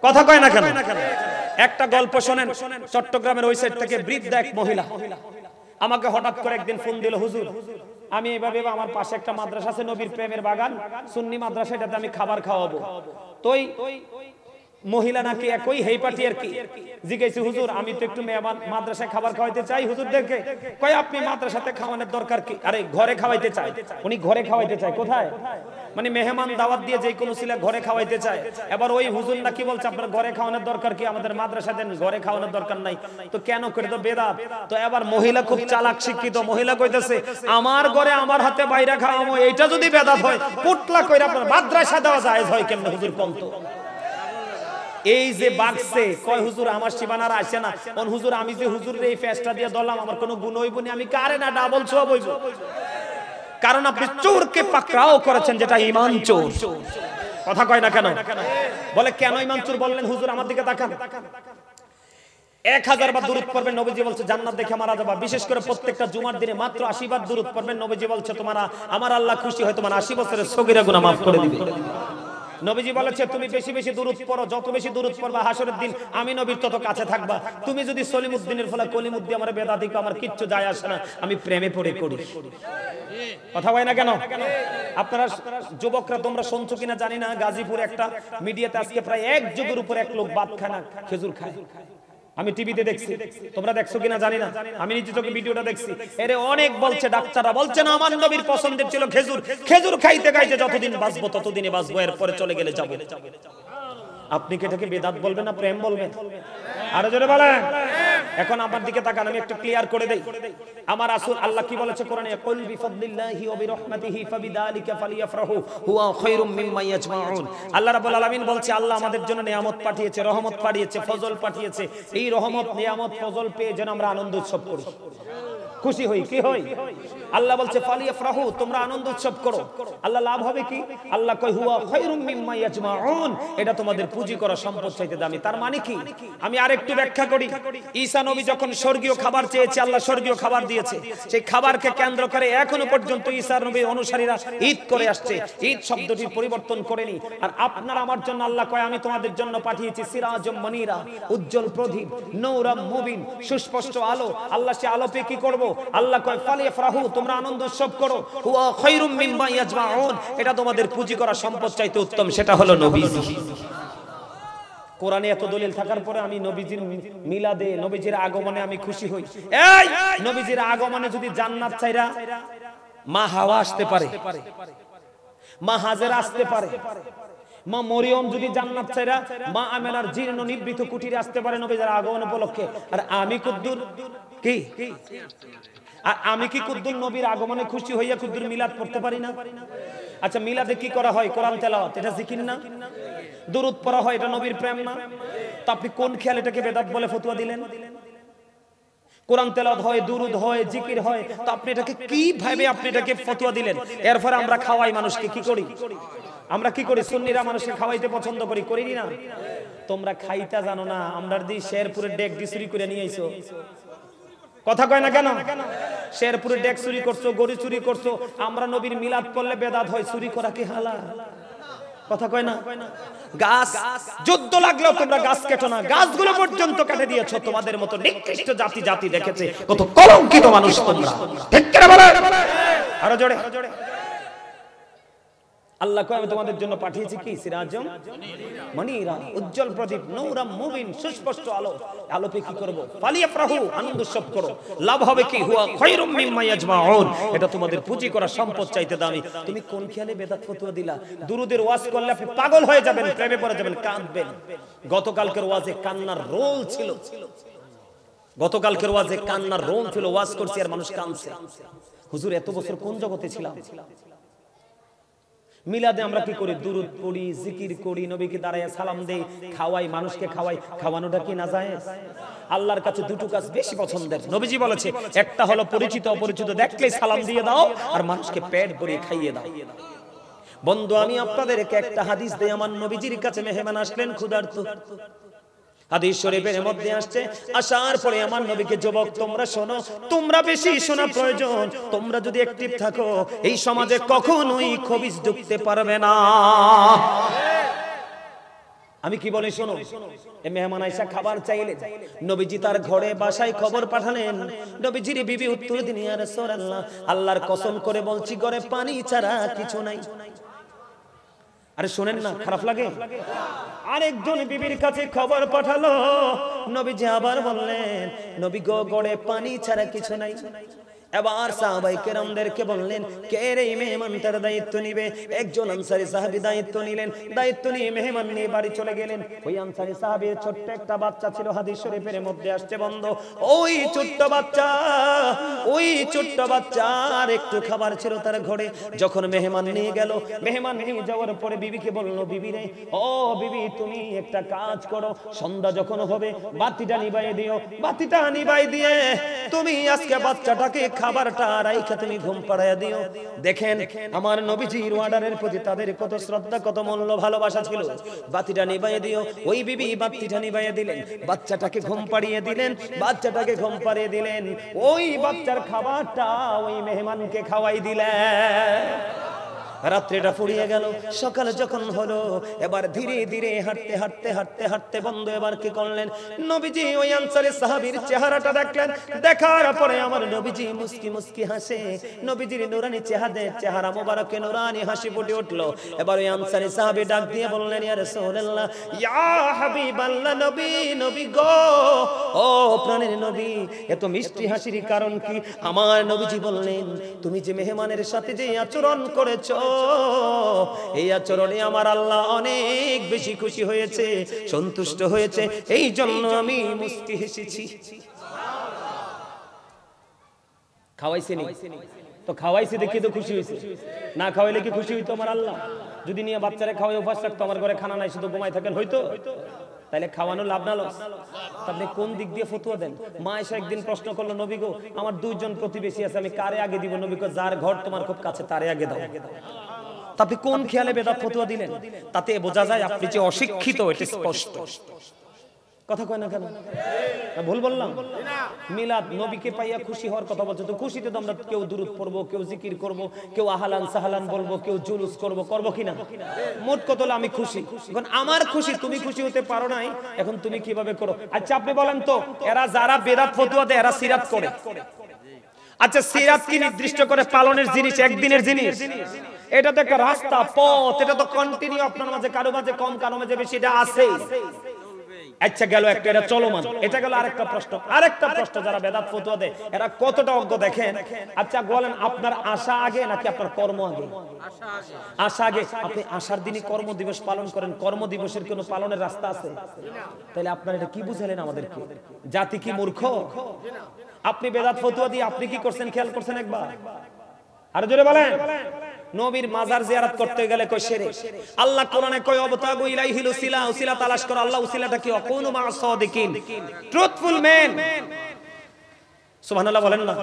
কথা কয় না কেন? একটা গল্প শোনেন, চট্টগ্রামের ওই সাইড থেকে বৃদ্ধ এক মহিলা আমাকে হঠাৎ করে একদিন ফোন দিল, হুজুর আমি এভাবে, আমার পাশে একটা মাদ্রাসা আছে, নবীর প্রেমের বাগান, সুন্নি মাদ্রাসা, এটাতে আমি খাবার খাওয়াবো। তো মহিলা নাকি একই হেই পার্টি আর কি। জিজ্ঞাসা, হুজুর আমি তো একটু মেহমান মাদ্রাসায় খাবার খাওয়াইতে চাই হুজুরদেরকে। কয় আপনি মাদ্রাসাতে খাওয়ানোর দরকার কি? আরে ঘরে খাওয়াইতে চাই। উনি ঘরে খাওয়াইতে চায়, কোথায়? মানে মেহমান দাওয়াত দিয়ে যে কোনো ছেলে ঘরে খাওয়াইতে চায়। এবার ওই হুজুর নাকি বলছে আপনার ঘরে খাওয়ানোর দরকার কি? আমাদের মাদ্রাসাতে ঘরে খাওয়ানোর দরকার নাই। তো কেন করে? তো বেদাত। তো এবার মহিলা খুব চালাক শিক্ষিত মহিলা কইতেছে, আমার ঘরে আমার হাতে বাইরে খাওয়াবো, এইটা যদি বেদাত হয়, পুটলা কইরা আপনার মাদ্রাসা দেওয়া জায়েজ হয় কেমনে হুজুর কম তো? এই যে বাগছে, কয় হুজুর আমার সীমানারা আসে না, কোন হুজুর আমি যে হুজুর এই ফেসটা দিয়ে ধরলাম, আমার কোনো গুণ হইব না, আমি কারে না ডাবল সব হইব। কারণ আপনি চোরকে পাকড়াও করেছেন, যেটা ঈমান চোর। কথা কয় না কেন? বলে কেন ঈমান চোর বললেন? হুজুর আমার দিকে তাকান, 1000 বার দুরূদ পড়বেন, নবীজি বলছে জান্নাত দেখে মারা যাবা। বিশেষ করে প্রত্যেকটা জুমার দিনে মাত্র 80 বার দুরূদ পড়বেন, নবীজি বলছে আমার আল্লাহ খুশি হয় তোমার 80 বছরের সগীরা গুনাহ maaf করে দিবে। নবীজি বলেছে তুমি বেশি বেশি দুরূদ পড়ো, যত বেশি দুরূদ পড়বা হাসরের দিন আমি নবীর তত কাছে থাকবা। তুমি যদি সলিমউদ্দিনের ফলে কলিমউদ্দি আমার বেদাতি কো, আমার কিচ্ছু যায় আসে না, আমি প্রেমে পড়ে করি। কথা হয় না কেন? আপনারা যুবকরা তোমরা শুনছো কিনা জানি না, গাজীপুরে একটা মিডিয়াতে আজকে প্রায় 1 যুগের উপর এক লোক ভাত খায় না, খেজুর খায়। আমি টিভিতে দেখছি, তোমরা দেখছো কিনা জানি না, আমি নিজে চোখে ভিডিওটা দেখছি। এরে অনেক বলছে, ডাক্তাররা বলছেন আমার নবীর পছন্দের ছিল খেজুর, খেজুর খাইতে খাইতে যতদিন বাঁচবো ততদিনে বাঁচবো, এরপরে চলে গেলে যাবো। আপনি কি এটাকে বেদাত বলবেন না প্রেম বলবেন? আরো জোরে বলেন। এখন আমার দিকে তাকান, আমি একটু ক্লিয়ার করে দেই। আমার রাসূল আল্লাহ কি বলেছে কোরআনে? কুল বিফাদলিল্লাহি ওয়া বিরহমাতিহি ফাবিযালিকা ফালিয়াফরাহু হুয়া খায়রুম মিম্মা ইয়াজমাউন। আল্লাহ রাব্বুল আলামিন বলছে, আল্লাহ আমাদের জন্য নিয়ামত পাঠিয়েছে, রহমত পাঠিয়েছে, ফজল পাঠিয়েছে। এই রহমত, নিয়ামত, ফজল পেয়ে যেন আমরা আনন্দ উৎসব করি। খুশি হই, কি হই? আল্লাহ বলছে ফালিয়াফরাহু, তোমরা আনন্দ উৎসব করো। আল্লাহ লাভ হবে কি? আল্লাহ কয় হুয়া খায়রুম মিম্মা ইয়াজমাউন, এটা তোমাদের পুঁজি করা সম্পদ চাইতে দামি। তার মানে কি? আমি আরেকটু ব্যাখ্যা করি। ঈসা নবী যখন স্বর্গীয় খাবার চেয়েছে, আল্লাহ স্বর্গীয় খাবার দিয়েছে। সেই খাবারকে কেন্দ্র করে এখনো পর্যন্ত ঈসা নবীর অনুসারীরা ঈদ করে আসছে। ঈদ শব্দটির পরিবর্তন করেনি। আর আপনার আমার জন্য আল্লাহ কয় আমি তোমাদের জন্য পাঠিয়েছি সিরাজুম মনিরা, উজ্জ্বল প্রদীপ, নূরাম মুবিন, সুস্পষ্ট আলো। আল্লাহ সে আলো পেয়ে কি করব? আল্লাহ কয় ফালিয়াফরাহু, তোমরা আনন্দ উৎসব করো। হুয়া খায়রুম মিম্মা ইয়াজমাউন, এটা তোমাদের পুঁজি করা সম্পদ চাইতে উত্তম, সেটা হলো নবীজি। কোরআনে এত দলিল থাকার পরে আমি নবীজির মিলাদে, নবীজির আগমনে আমি খুশি হই। এই নবীজির আগমনে যদি জান্নাত চাইরা মা হাওয়া আসতে পারে, মা হাজেরা আসতে পারে, মা মরিয়ম যদি জান্নাত চাইরা মা আমেনার জীর্ণ নিভৃত কুটিরে আসতে পারে নবীজির আগমন উপলক্ষে। আর আমি কুদ্দুর কি, আর আমি কি কুদ্দুর নবীর আগমনে খুশি হইয়া কুদ্দুর মিলাদ পড়তে পারি না? আচ্ছা, মিলাদে কি করা হয়? কোরআন তেলাওয়াত, এটা জিকির না? দুরূদ পড়া হয়, এটা নবীর প্রেম না? তো আপনি কোন খেয়াল এটাকে বেদাত বলে ফতোয়া দিলেন? কোরআন তেলাওয়াত হয়, দুরূদ হয়, জিকির হয়, তো আপনি এটাকে কি ভাবে আপনি এটাকে ফতোয়া দিলেন? এরপরে আমরা খাওয়াই মানুষকে, কি করি? আমরা কি করি? সুন্নিরা মানুষকে খাওয়াইতে পছন্দ করি, করিনি না? তোমরা খাইতা জানো না, আমরা দি শেরপুরের ডেক দি চুরি করে নিয়ে আইছো। কথা কয় না কেন? শেরপুরের ডেক চুরি করছো, গরু চুরি করছো। আমরা নবীর মিলাদ করলে বেদাত হয়, চুরি করা কি হালাল? কথা কয় না? গাছ যুদ্ধ লাগলেও তোমরা গাছ কেটো না, গাছগুলো পর্যন্ত কেটে দিয়েছো। তোমাদের মতো নিকৃষ্ট জাতি দেখেছে কত কলঙ্কিত মানুষ তোমরা। ঠিক করে বলে আরো জোরে। আল্লাহ কয় আমি তোমাদের জন্য পাঠিয়েছি কি? সিরাজুম মনিরা, উজ্জ্বল প্রদীপ, নূরাম মুবিন, সুস্পষ্ট আলো। আলো পেয়ে কি করব? ফালিয়াফরাহু, আনন্দ উৎসব করো। লাভ হবে কি? হুয়া খায়রুম মিম্মা ইয়াজমাউন, এটা তোমাদের পুঁজি করা সম্পদ চাইতে দামি। তুমি কোন খেয়ালে বেদাত ফতোয়া দিলা? দুরুদের ওয়াজ করলে আপনি পাগল হয়ে যাবেন, প্রেমে পড়ে যাবেন, কাঁদবেন। গতকালকের ওয়াজে কান্নার রোল ছিল, গতকালকের ওয়াজে কান্নার রোল ছিল। ওয়াজ করছি আর মানুষ কাঁদছে। হুজুর এত বছর কোন জগতে ছিলাম? মিলাদে আমরা কি করি? দুরূদ পড়ি, জিকির করি, নবীকে দাঁড়ায় সালাম দেই, খাওয়াই, মানুষকে খাওয়াই। খাওয়ানোটা কি নাজায়েজ? আল্লাহর কাছে দুটো কাজ বেশি পছন্দের। নবীজি বলেছে, একটা হলো পরিচিত অপরিচিত দেখলেই সালাম দিয়ে দাও, আর মানুষকে পেট ভরিয়ে খাইয়ে দাও। বন্ধু, আমি আপনাদেরকে একটা হাদিস দেই। আমার নবীজির কাছে মেহমান আসলেন ক্ষুধার্ত। হাদিস শরীফের মধ্যে আসছে, আসার পরে আমার নবীকে, যুবক তোমরা শোনো, তোমরা বেশি শোনা প্রয়োজন। তোমরা যদি অ্যাক্টিভ থাকো এই সমাজে কখনোই খবিস ঢুকতে পারবে না। আমি কি বলি শোনো। এই মেহমান আয়েশা খাবার চাইলেন, নবীজি তার ঘরে বাসায় খবর পাঠালেন। নবীজির বিবি উত্তর দিলেন, ইয়া রাসূলুল্লাহ, আল্লাহর কসম করে বলছি ঘরে পানি ছাড়া কিছু নাই। আরে শোনেন না, খারাপ লাগে? আরেকজন বিবির কাছে খবর পাঠালো, নবীজি আবার বললেন, নবী গো ঘরে পানি ছাড়া কিছু নাই। এবার সাহাবায়ে কেরামদেরকে বললেন, কে রে মেহমানটার দায়িত্ব নিবে? একজন আনসারী সাহাবী দায়িত্ব নিলেন। দায়িত্ব নিয়ে মেহমান নিয়ে বাড়ি চলে গেলেন। ওই আনসারী সাহাবীর ছোট্ট একটা বাচ্চা ছিল, হাদিস শরীফের মধ্যে আসছে বন্ধ। ওই ছোট্ট বাচ্চার একটু খাবার ছিল তার ঘরে। যখন মেহমান নিয়ে গেল, মেহমান নিয়ে যাওয়ার পরে বিবিকে বলল, বিবি রে, ও বিবি, তুমি একটা কাজ করো, সন্ধ্যা যখন হবে বাতিটা নিভাই দিও। বাতিটা নিভাই দিয়ে তুমি আজকে বাচ্চাটাকে খাবারটা রাইখা তুমি ঘুম পাড়াইয়া দিও। দেখেন আমার নবীজির অর্ডারের প্রতি তাদের কত শ্রদ্ধা, কত মূল্য, ভালোবাসা ছিল। বাতিটা নিভাইয়া দিও। ওই বিবি বাতিটা নিভাইয়া দিলেন, বাচ্চাটাকে ঘুম পাড়িয়ে দিলেন। বাচ্চাটাকে ঘুম পাড়িয়ে দিলেন, ওই বাচ্চার খাবারটা ওই মেহমানকে খাওয়াই দিলেন। রাত্রিটা ফুরিয়ে গেল। সকালে যখন হলো, এবার ধীরে ধীরে হাঁটতে হাঁটতে হাঁটতে হাঁটতে বন্ধু এবার কি করলেন? নবীজি ওই আনসারী সাহাবীর চেহারাটা দেখলেন। দেখার পরে আমার নবীজি মুস্কি মুস্কি হাসে। নবীজির নুরানি চেহারা মোবারকে নুরানি হাসি ফুটে উঠলো। এবার ওই আনসারী সাহাবী ডাক দিয়ে বললেন, ইয়া রাসূলুল্লাহ, ইয়া হাবিবাল্লাহ, নবী, নবী গো, ও প্রাণের নবী, এত মিষ্টি হাসির কারণ কি? আমার নবীজি বললেন, তুমি যে মেহমানের সাথে যে আচরণ করেছো, এই আচরণে আমার আল্লাহ অনেক বেশি খুশি হয়েছে, সন্তুষ্ট হয়েছে, এই জন্য আমি মুস্কি হেসেছি। খাওয়াইছেনি তো, খাওয়াইছে দেখি তো খুশি হয়েছে। না খাওয়াইলে কি খুশি হইতো আমার আল্লাহ? যদি নিয়ে বাচ্চারা খাওয়াই অভ্যাস রাখতো, আমার ঘরে খানা নাই শুধু ঘুমাই থাকেন, হইতো? তাহলে খাওয়ানো লাভ না লস? আপনি কোন দিক দিয়ে ফতোয়া দেন? মা এসে একদিন প্রশ্ন করলো, নবী গো আমার দুইজন প্রতিবেশী আছে, আমি কারে আগে দিব? নবী কো যার ঘর তোমার খুব কাছে তারে আগে দাও। আপনি কোন খেয়ালে বেদাত ফতোয়া দিলেন? তাতে বোঝা যায় আপনি যে অশিক্ষিত, এটা স্পষ্ট। কথা কয় না কেন? ভুল বললাম? মিলাদ নবীকে পাইয়া খুশি হওয়ার কথা বলছে, তো খুশিতে তো আমরা কেউ দুরূদ পড়বো, কেউ জিকির করব, কেউ আহলান সাহলান বলবো, কেউ জুলুস করব কিনা? মোট কত হলো আমি খুশি। এখন আমার খুশি, তুমি খুশি হতে পারো নাই, এখন তুমি কিভাবে করো? আচ্ছা আপনি বলেন তো, এরা যারা বেদাত ফতোয়া দেয় এরা সিরাত করে। আচ্ছা সিরাত কি নির্দিষ্ট করে পালনের জিনিস, একদিনের জিনিস? এটা তো একটা রাস্তা, পথ, এটা তো কন্টিনিউ আপনার মাঝে, কারো মাঝে কম, কারো মাঝে বেশি, এটা আছে। আচ্ছা গেল একটা, এটা চলমান। এটা গেল আরেকটা প্রশ্ন, যারা বেদাত ফতোয়া দেয় এরা কতটা অজ্ঞ দেখেন। আচ্ছা বলেন, আপনার আশা আগে নাকি আপনার কর্ম আগে? আশা আগে। আপনি আশার দিনই কর্ম দিবস পালন করেন, কর্ম দিবসের কোনো পালনের রাস্তা আছে? তাহলে আপনারা এটা কি বুঝালেন আমাদেরকে? জাতি কি মূর্খ? আপনি বেদাত ফতোয়া দিয়ে আপনি কি করছেন খেয়াল করছেন একবার? আর জোরে বলেন। নবীর মাজার জিয়ারত করতে গেলে কই শিরক। আল্লাহ কোরআনে কই অবতাগু ইলাইহিল উসিলা, উসিলা তালাশ করো। আল্লাহ উসিলাটা কি? অকুনু মা সাদিকিন, ট্রুথফুল ম্যান। সুবহানাল্লাহ বলেন না?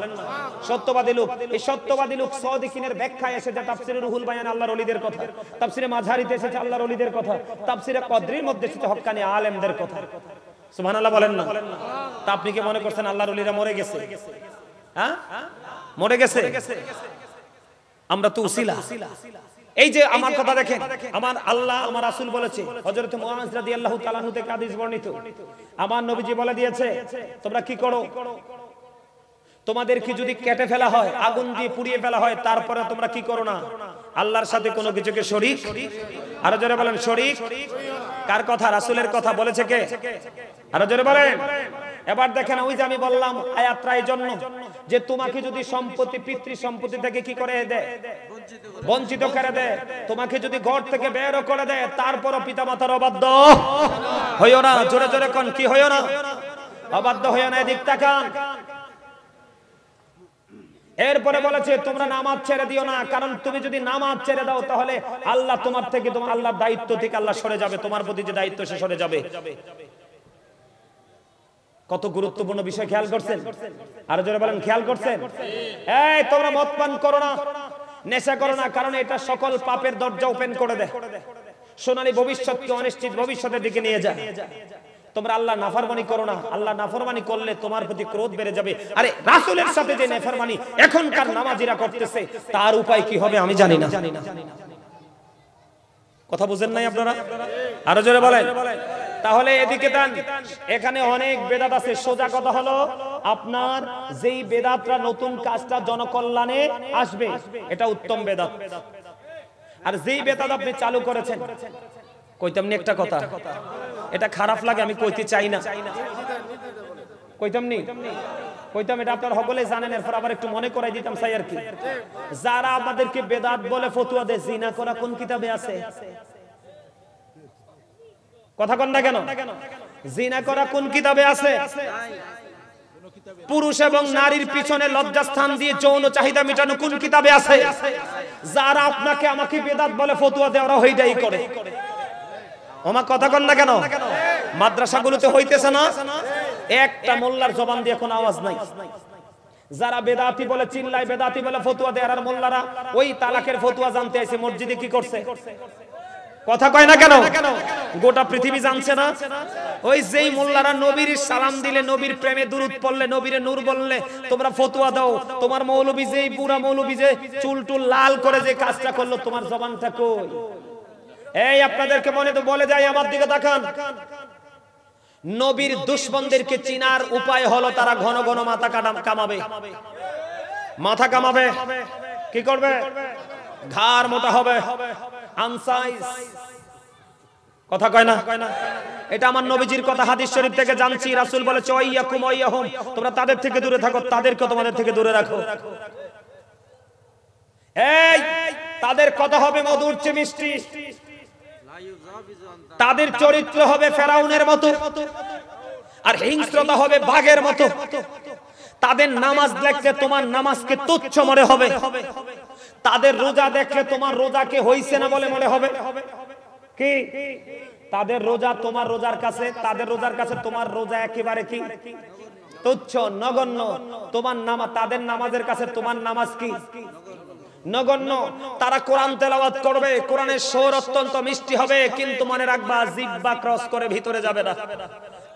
সত্যবাদী লোক। এই সত্যবাদী লোক সাদিকিনের ব্যাখ্যায় এসেছে তাফসিরে রুহুল বায়ান আল্লাহর ওলিদের কথা, তাফসিরে মাঝহারিতে এসেছে আল্লাহর ওলিদের কথা, তাফসিরে কদরির মধ্যে এসেছে হক্কানি আলেমদের কথা। সুবহানাল্লাহ বলেন না? তা আপনি কি মনে করছেন আল্লাহর ওলিরা মরে গেছে? হ্যাঁ মরে গেছে? আমরা তো উসিলা। এই যে আমার কথা দেখেন, আমার আল্লাহ আমার রাসূল বলেছে, হযরত মুআজ রাদিয়াল্লাহু তাআলা আনহু থেকে হাদিস বর্ণিত, আমার নবীজি বলে দিয়েছে তোমরা কি করো, তোমাদের কি যদি কেটে ফেলা হয়, আগুন দিয়ে পুড়িয়ে ফেলা হয়, তারপরে তোমরা কি করো না, আল্লাহর সাথে কোনো কিছুকে শরীক। আরো জোরে বলেন শরীক। কার কথা? রাসূলের কথা। বলেছে কে? আরো জোরে বলেন। এবার দেখেন, ওই যে আমি বললাম আয়াতটা এই জন্য যে তোমাকে যদি সম্পত্তি, পিতৃ সম্পত্তি থেকে কি করে দেয়, বঞ্চিত করে দেয়, তোমাকে যদি ঘর থেকে বের করে দেয়, তারপরও পিতামাতার অবাধ্য হইও না। জোরে জোরে কোন, কি হইও না? অবাধ্য হইও না। এদিক তাকান। এরপরে বলেছে তোমরা নামাজ ছেড়ে দিও না, কারণ তুমি যদি নামাজ ছেড়ে দাও তাহলে আল্লাহ তোমার থেকে, তোমার আল্লাহর দায়িত্ব থেকে আল্লাহ সরে যাবে, তোমার প্রতি যে দায়িত্ব সে সরে যাবে। কত গুরুত্বপূর্ণ বিষয় খেয়াল করছেন? আরো জোরে বলেন খেয়াল করছেন? এই তোমরা মদ পান করো না, নেশা করো না, কারণ এটা সকল পাপের দরজা ওপেন করে দেয়, সোনালী ভবিষ্যৎকে অনিশ্চিত ভবিষ্যতের দিকে নিয়ে যায়। তোমরা আল্লাহ নাফরমানি করো না, আল্লাহ নাফরমানি করলে তোমার প্রতি ক্রোধ বেড়ে যাবে। আরে রাসূলের সাথে যে নাফরমানি এখনকার নামাজিরা করতেছে, তার উপায় কি হবে আমি জানি না। কথা বুঝেন নাই আপনারা? আরো জোরে বলেন। তাহলে এদিকে দেন, এখানে অনেক বেদাত আছে। সোজা কথা হলো, আপনার যেই বেদাতরা নতুন কাজটা জনকল্যাণে আসবে, এটা উত্তম বেদাত। আর যেই বেদাত আপনি চালু করেছেন, কইতামনি একটা কথা, এটা খারাপ লাগে আমি কইতে চাই না, কইতামনি কইতাম, এটা আপনারা সকলে জানেন। এরপর আবার একটু মনে করাই দিতাম চাই আর কি। যারা আমাদেরকে বেদাত বলে ফতোয়া দেয়, জিনা করা কোন কিতাবে আছে? কথা কন না কেন? জিনা করা কোন কিতাবে আছে? পুরুষ এবং নারীর পিছনে লজ্জাস্থান দিয়ে যৌন চাহিদা মেটানো কোন কিতাবে আছে? যারা আপনাকে আমাকে বেদাত বলে ফতোয়া দেয়, ওরা ওইটাই করে। আমার কথা কন না কেন? মাদ্রাসাগুলোতে হইতেছে না? একটা মোল্লার জবান দিয়ে কোনো আওয়াজ নাই। যারা বেদাতি বলে চিল্লায়, বেদাতি বলে ফতোয়া দেয়, আর মোল্লারা ওই তালাকের ফতোয়া জানতে আইছে মসজিদে কি করছে? কথা কয় না কেন? গোটা পৃথিবী জানছে না? ওই যেই মোল্লারা নবীর সালাম দিলে, নবীর প্রেমে দুরূদ পড়লে, নবীরে নূর বললে তোমরা ফতোয়া দাও, তোমার মৌলবী যেই বুড়া মৌলবী যে চুল টুল লাল করে যে কাজটা করলো, তোমার জবানটা কই? এই আপনাদেরকে মনে তো বলে যাই, আমার দিকে তাকান। নবীর দুশমনদেরকে চিনার উপায় হলো তারা ঘন ঘন মাথা কামাবে। মাথা কামাবে কি করবে? ঘাড় মোটা হবে, আনসাইজ। কথা কয় না? এটা আমার নবীজির কথা, হাদিস শরীফ থেকে জানছি। রাসূল বলেছে ওয়াইয়াকুম ওয়াইয়াহুম, তোমরা তাদের থেকে দূরে থাকো, তাদেরকে তোমাদের থেকে দূরে রাখো। এই তাদের কথা হবে মধুর চেয়ে মিষ্টি, তাদের চরিত্র হবে ফেরাউনের মতো, আর হিংস্রতা হবে বাঘের মতো। তাদের নামাজ দেখলে তোমার নামাজকে তুচ্ছ মনে হবে, তাদের রোজা দেখলে তোমার রোজাকে হইছে না বলে মনে হবে। কি তাদের রোজা তোমার রোজার কাছে, তাদের রোজার কাছে তোমার রোজা একেবারে কি তুচ্ছ, নগণ্য। তোমার নামাজ তাদের নামাজের কাছে তোমার নামাজ কি নগণ্য। তারা কোরআন তেলাওয়াত করবে, কোরআনের সুর অত্যন্ত মিষ্টি হবে, কিন্তু মনে রাখবা জিহ্বা ক্রস করে ভিতরে যাবে না।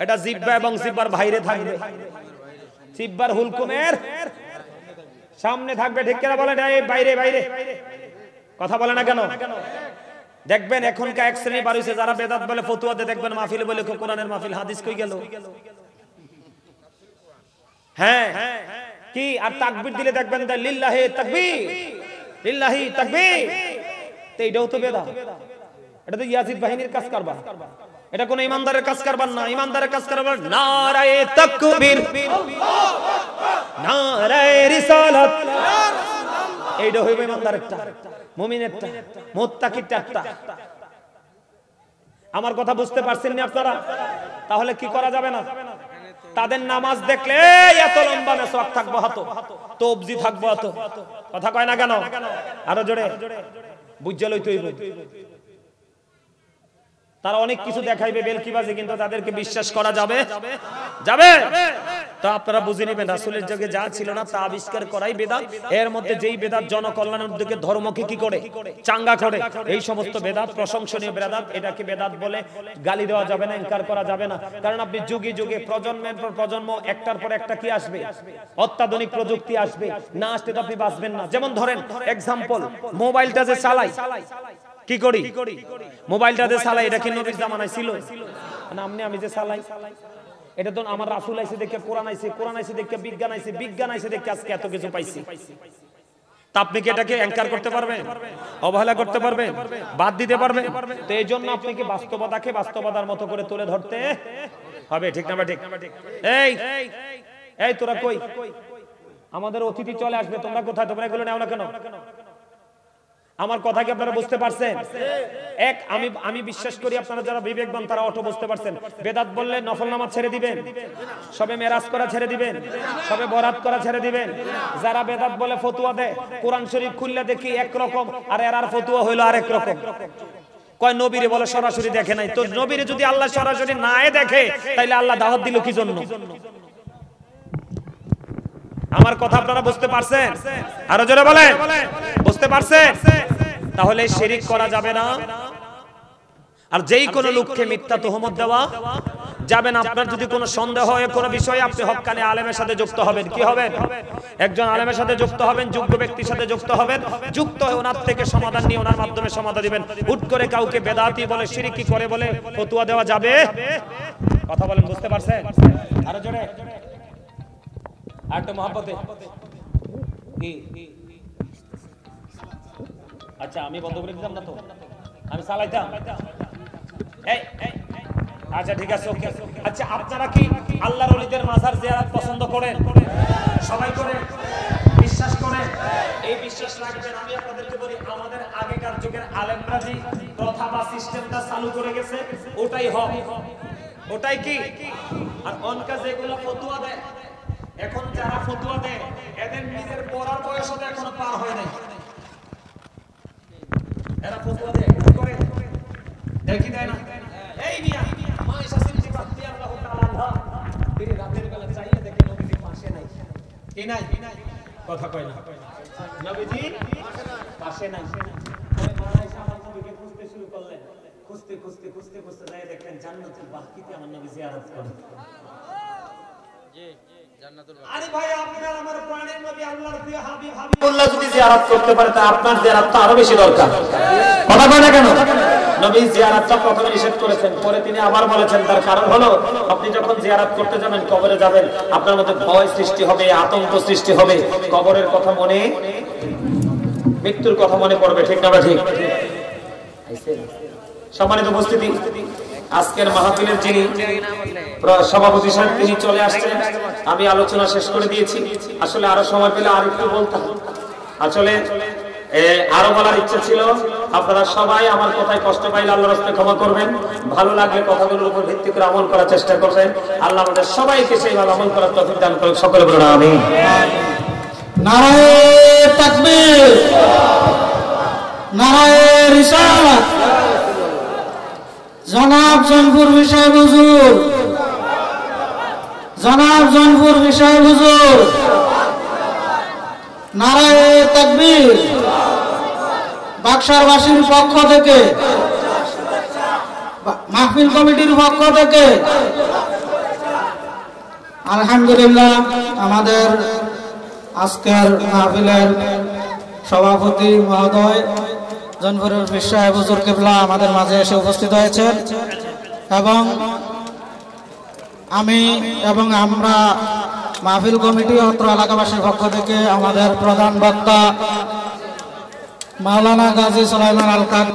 এটা জিহ্বা এবং জিহ্বার বাইরে থাকবে, জিহ্বার হুলকুমের সামনে থাকবে। ঠিক কিনা বলেন? এই বাইরে বাইরে কথা বলে না কেন? দেখবেন এখনকার এক শ্রেণী বার হইছে যারা বেদাত বলে ফতুয়াতে, দেখবেন মাহফিলে বলে কোরআনের মাহফিল, হাদিস কই গেল? হ্যাঁ কি আর তাকবীর দিলে দেখবেন লিল্লাহি তাকবীর, লিল্লাহি তাকবীর। তো এটাও তো বেদাত, এটা তো ইয়াজিদ বাহিনীর কাজ কারবার, এটা কোন ইমানদারের কাজ কারবার না। ইমানদারের কাজ কারবার নারায়ে তাকবীর, নারায়ে রিসালাত, এইটা হইবে ইমানদারেরটা, মুমিনেরটা, মুত্তাকিরটা। আমার কথা বুঝতে পারছেন না আপনারা? তাহলে কি করা যাবে না? তাদের নামাজ দেখলে এত লম্বা মেসওয়াক থাকবো হাতে, তবজি থাকবো হাতে, কথা কয় না কেন? আরো জোরে বুঝে লইতে হইব। তারা অনেক কিছু দেখাইবে বেলকিবাজি, কিন্তু তাদেরকে বিশ্বাস করা যাবে যাবে তো আপনারা বুঝে নেবেন রাসূলের যুগে যা ছিল না তা আবিষ্কার করাই বেদাত। এর মধ্যে যেই বেদাত জনকল্যাণের উদ্দেশ্যে ধর্মকে কি করে চাঙ্গা করে, এই সমস্ত বেদাত প্রশংসনীয় বেদাত। এটাকে বেদাত বলে গালি দেওয়া যাবে না, ইনকার করা যাবে না। কারণ আপনি যুগে যুগে প্রজন্মের পর প্রজন্ম একটার পর একটা কি আসবে, অত্যাধুনিক প্রযুক্তি আসবে, না আসতে তো আপনি বাঁচবেন না। যেমন ধরেন এক্সাম্পল, মোবাইলটা যে চালাই কি করি, মোবাইলটা যে চালাই এটা কি নবীর জামানায় ছিল? না আমি যে চালাই এটা তো আমার রাসূল আইছে দেখে, কোরআন আইছে, কোরআন আইছে দেখে বিজ্ঞান আইছে, বিজ্ঞান আইছে দেখে আজকে এত কিছু পাইছি। তা আপনি কি এটাকে অ্যাঙ্কার করতে পারবেন, অবহেলা করতে পারবেন, বাদ দিতে পারবেন? তো এই জন্য আপনাকে বাস্তবতাকে বাস্তবতার মতো করে তুলে ধরতে হবে। ঠিক না ঠিক? এই এই তোরা কই? আমাদের অতিথি চলে আসবে, তোমরা কোথায়? তোমরা এগুলো নেও না কেন? আমার কথা কি আপনারা বুঝতে পারছেন? এক আমি বিশ্বাস করি আপনারা যারা বিবেকবান তারা অটো বুঝতে পারছেন। বেদাত বললে নফল নামাজ ছেড়ে দিবেন, সবে মেরাজ করা ছেড়ে দিবেন, সবে বরাত করা ছেড়ে দিবেন। যারা বেদাত বলে ফতুয়া দেয়, কোরআন শরীফ খুললে দেখি একরকম, আর এরার ফতুয়া হইলো আরেক রকম। কয় নবীরে বলে সরাসরি দেখে নাই। তো নবীরে যদি আল্লাহ সরাসরি নাই দেখে তাইলে আল্লাহ দাওয়াত দিল কি জন্য? আমার কথা আপনারা বুঝতে পারছেন? আরো জোরে বলেন, বুঝতে পারছেন? তাহলে শিরিক করা যাবে না, আর যেই কোনো লোককে মিথ্যা তুহমত দেওয়া যাবে না। আপনার যদি কোনো সন্দেহ হয় কোনো বিষয়ে, আপনি হক্কানি আলেমের সাথে যুক্ত হবেন। কি হবেন? একজন আলেমের সাথে যুক্ত হবেন, যোগ্য ব্যক্তির সাথে যুক্ত হবেন, যুক্ত হয়ে ওনার থেকে সমাধান নিয়ে ওনার মাধ্যমে সমাধান দিবেন। হুট করে কাউকে বেদাতি বলে, শিরকি করে বলে ফতোয়া দেওয়া যাবে? কথা বলেন, বুঝতে পারছেন? আরো জোরে একটা মহব্বতে কি? আচ্ছা আমি বন্ধ করে দিতাম না তো, আমি চালাইতাম। এই আচ্ছা ঠিক আছে, ওকে। আচ্ছা আপনারা কি আল্লাহর ওলিদের মাজার জিয়ারত পছন্দ করেন? সবাই করেন, বিশ্বাস করেন? এই বিশ্বাস রাখবেন। আমি আপনাদেরকে বলি, আমাদের আগেকার যুগের আলেমরা যে প্রথা বা সিস্টেমটা চালু করে গেছে ওটাই হবে, ওটাই কি। আর অনকা যেগুলো ফতোয়া দেয়, এখন যারা ফতোয়া দেয় এদের নিজের পড়ার বয়স তো এখনো পার হয় নাই। এরা ফতোয়া দেয় কি করে? দেখি দেয় না। এই মিয়া মায়েশা সিদ্দিক রাদিয়াল্লাহু তাআলা আনহা তিনি রাতের বেলা চাইয়ে দেখে নবীজি পাশে নাই। কি নাই? কথা কয় না। নবীজি পাশে নাই। মায়েশা আমার নবীকে খুঁজতে শুরু করলেন। খুঁজতে খুঁজতে খুঁজতে খুঁজতে যায় দেখেন জান্নাতুল বাকিতে আমার নবী জিয়ারত করে। জি আরে ভাই, আপনার আমার প্রাণের নবী আল্লাহর প্রিয় হাবিব হাবিবুল্লাহ যদি জিয়ারত করতে পারে তা আপনার জিয়ারত তো আরো বেশি দরকার। কথা বলে না কেন? নবী জিয়ারতটা প্রথমে নিষেধ করেছেন, পরে তিনি আবার বলেছেন। তার কারণ হলো আপনি যখন জিয়ারত করতে যাবেন, কবরে যাবেন, আপনার মধ্যে ভয় সৃষ্টি হবে, আতঙ্ক সৃষ্টি হবে, কবরের কথা মনে, মৃত্যুর কথা মনে পড়বে। ঠিক না ঠিক? সম্মানিত উপস্থিতি, আজকের মাহফিলের যিনি সভাপতি সাহেব তিনি চলে আসছেন। আমি আলোচনা শেষ করে দিয়েছি। আসলে আরো সময় পেলে আর একটু বলতাম, আসলে আরো বলার ইচ্ছা ছিল। আপনারা সবাই আমার কথায় কষ্ট পাইলে আল্লাহর রাস্তায় ক্ষমা করবেন। ভালো লাগলে কথাগুলোর উপর ভিত্তি করে আমল করার চেষ্টা করবেন। আল্লাহ আমাদের সবাইকে সেইভাবে আমল করার তৌফিক দান করুন। সকলে বলুন আমিন। নারায়ে তাকবীর, নারায়ে রিসালাত। জনাব জনপুর বিষয় হুজুর, জনাব জনপুর বিষয় হুজুর, নারায়ে তাকবীর। বাক্সারবাসীর পক্ষ থেকে, মাহফিল কমিটির পক্ষ থেকে আলহামদুলিল্লাহ আমাদের আজকের মাহফিলের সভাপতি মহোদয় জনপুরের পীর সাহেব হুজুর কিবলা আমাদের মাঝে এসে উপস্থিত হয়েছেন এবং আমি এবং আমরা মাহফিল কমিটি অত্র এলাকাবাসীর পক্ষ থেকে আমাদের প্রধান বক্তা মাওলানা গাজী সুলাইমান আল কাদ